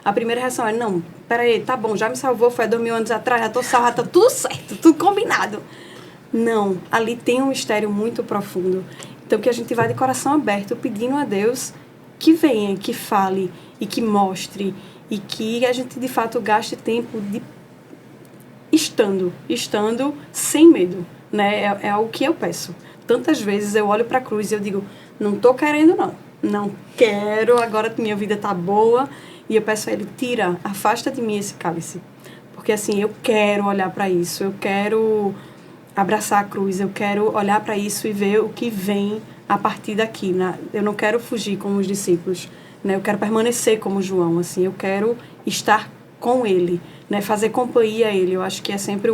a primeira reação é, não, peraí, tá bom, já me salvou, foi há 2000 anos atrás, já tô salva, tá tudo certo, tudo combinado. Não, ali tem um mistério muito profundo. Então, que a gente vá de coração aberto, pedindo a Deus que venha, que fale e que mostre e que a gente, de fato, gaste tempo estando sem medo, né? É o que eu peço. Tantas vezes eu olho para a cruz e eu digo, não tô querendo não quero, agora minha vida tá boa, e eu peço a Ele, afasta de mim esse cálice, porque assim, eu quero olhar para isso, eu quero abraçar a cruz, eu quero olhar para isso e ver o que vem a partir daqui, né? Eu não quero fugir como os discípulos, né? Eu quero permanecer como João, assim, eu quero estar com Ele, né? Fazer companhia a Ele. Eu acho que é sempre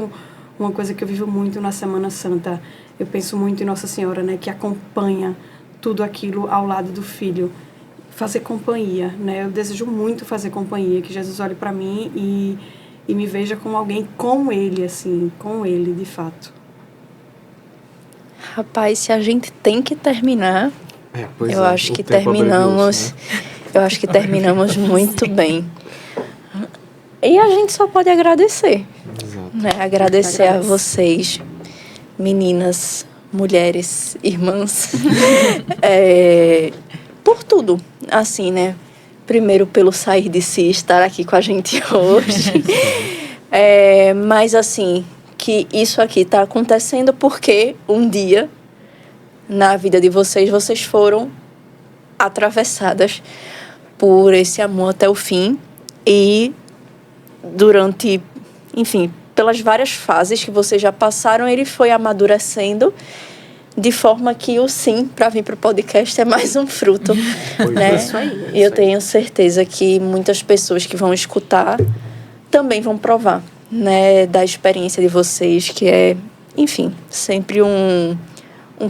uma coisa que eu vivo muito na Semana Santa. Eu penso muito em Nossa Senhora, né? Que acompanha tudo aquilo ao lado do Filho. Fazer companhia, né? Eu desejo muito fazer companhia, que Jesus olhe para mim e me veja como alguém com Ele, assim, com Ele, de fato. Rapaz, se a gente tem que terminar, eu acho que terminamos, né? Eu acho que terminamos muito bem. E a gente só pode agradecer. Exato. Né? Agradecer a vocês, meninas, mulheres, irmãs, por tudo, assim, né? Primeiro pelo sair de si, estar aqui com a gente hoje. Mas, assim, que isso aqui está acontecendo porque um dia, na vida de vocês foram atravessadas por esse amor até o fim e durante, enfim, pelas várias fases que vocês já passaram, ele foi amadurecendo de forma que o sim para vir para o podcast é mais um fruto, né? Isso aí, e eu tenho certeza que muitas pessoas que vão escutar também vão provar, né, da experiência de vocês, que é, enfim, sempre um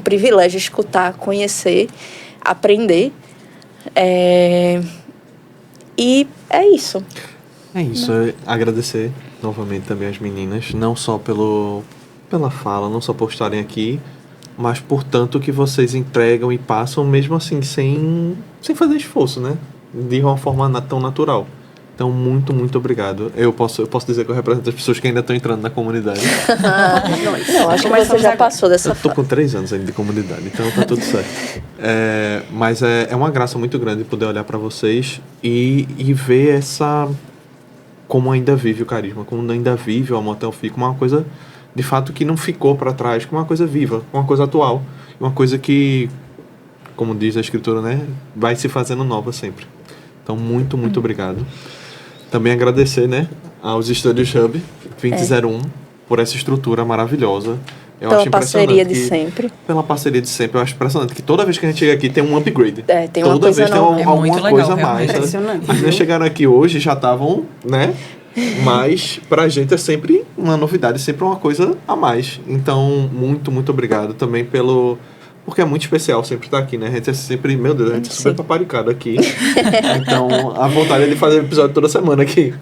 privilégio escutar, conhecer, aprender. E é isso. É isso, agradecer novamente também as meninas, não só pela fala, não só por estarem aqui, mas por tanto que vocês entregam e passam mesmo assim, sem fazer esforço, né? De uma forma tão natural. Então, muito, muito obrigado. Eu posso dizer que eu represento as pessoas que ainda estão entrando na comunidade. Não, acho que você já passou dessa fase. Eu tô com 3 anos ainda de comunidade, então tá tudo certo. Mas é uma graça muito grande poder olhar para vocês e ver como ainda vive o carisma, como ainda vive o amor até o fim, como uma coisa, de fato, que não ficou para trás, como uma coisa viva, uma coisa atual, uma coisa que, como diz a escritura, né, vai se fazendo nova sempre. Então, muito, muito obrigado. Também agradecer, né, aos estúdios Hub 2001 por essa estrutura maravilhosa. Eu Pela acho parceria de que, sempre. Pela parceria de sempre. Eu acho impressionante que toda vez que a gente chega aqui tem um upgrade. Tem uma toda coisa vez tem nova. alguma legal, coisa a mais. impressionante. As meninas chegaram aqui hoje já estavam, né? Mas pra gente é sempre uma novidade, sempre uma coisa a mais. Então, muito, muito obrigado também pelo... Porque é muito especial sempre estar aqui, né? A gente é sempre, meu Deus, a gente é super paparicado aqui. Então, a vontade é de fazer episódio toda semana aqui.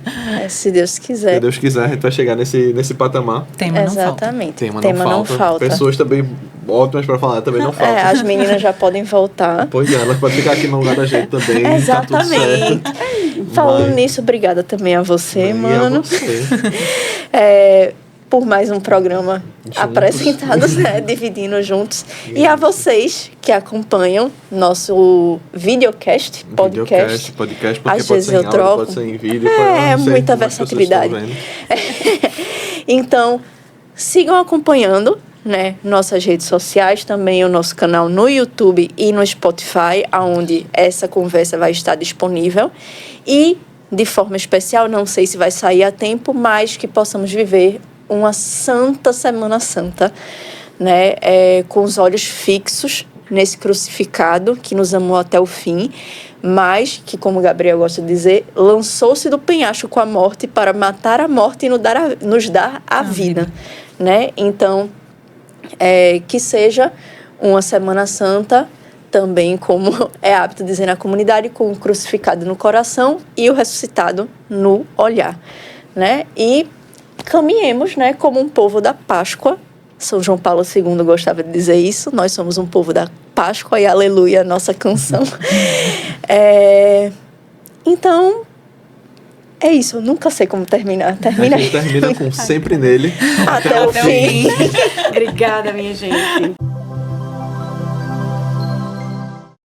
Se Deus quiser. Se Deus quiser, a gente vai chegar nesse patamar. Tema não falta. Exatamente. Tema não falta. Pessoas também ótimas pra falar, também não faltam. As meninas já podem voltar. Pois é, elas podem ficar aqui no lugar da gente também. Exatamente. Tá tudo certo. Falando nisso, obrigada também a você, mano. E a você. Por mais um programa apresentado, né, dividindo juntos. E a vocês que acompanham nosso podcast, podcast. Podcast, porque Às pode vezes ser em eu áudio, troco. pode ser em vídeo. Muita versatilidade. Então, sigam acompanhando, né, nossas redes sociais, também o nosso canal no YouTube e no Spotify, onde essa conversa vai estar disponível. E, de forma especial, não sei se vai sair a tempo, mas que possamos viver uma santa Semana Santa, né, com os olhos fixos nesse crucificado que nos amou até o fim, mas que, como Gabriel gosta de dizer, lançou-se do penhasco com a morte para matar a morte e nos dar a vida, né? Então, que seja uma Semana Santa também, como é hábito dizer na comunidade, com o crucificado no coração e o ressuscitado no olhar, né? E caminhemos, né, como um povo da Páscoa. São João Paulo II gostava de dizer isso. Nós somos um povo da Páscoa e aleluia, nossa canção. Então, é isso. Eu nunca sei como terminar. A gente termina com sempre nele. Até o fim. Obrigada, minha gente.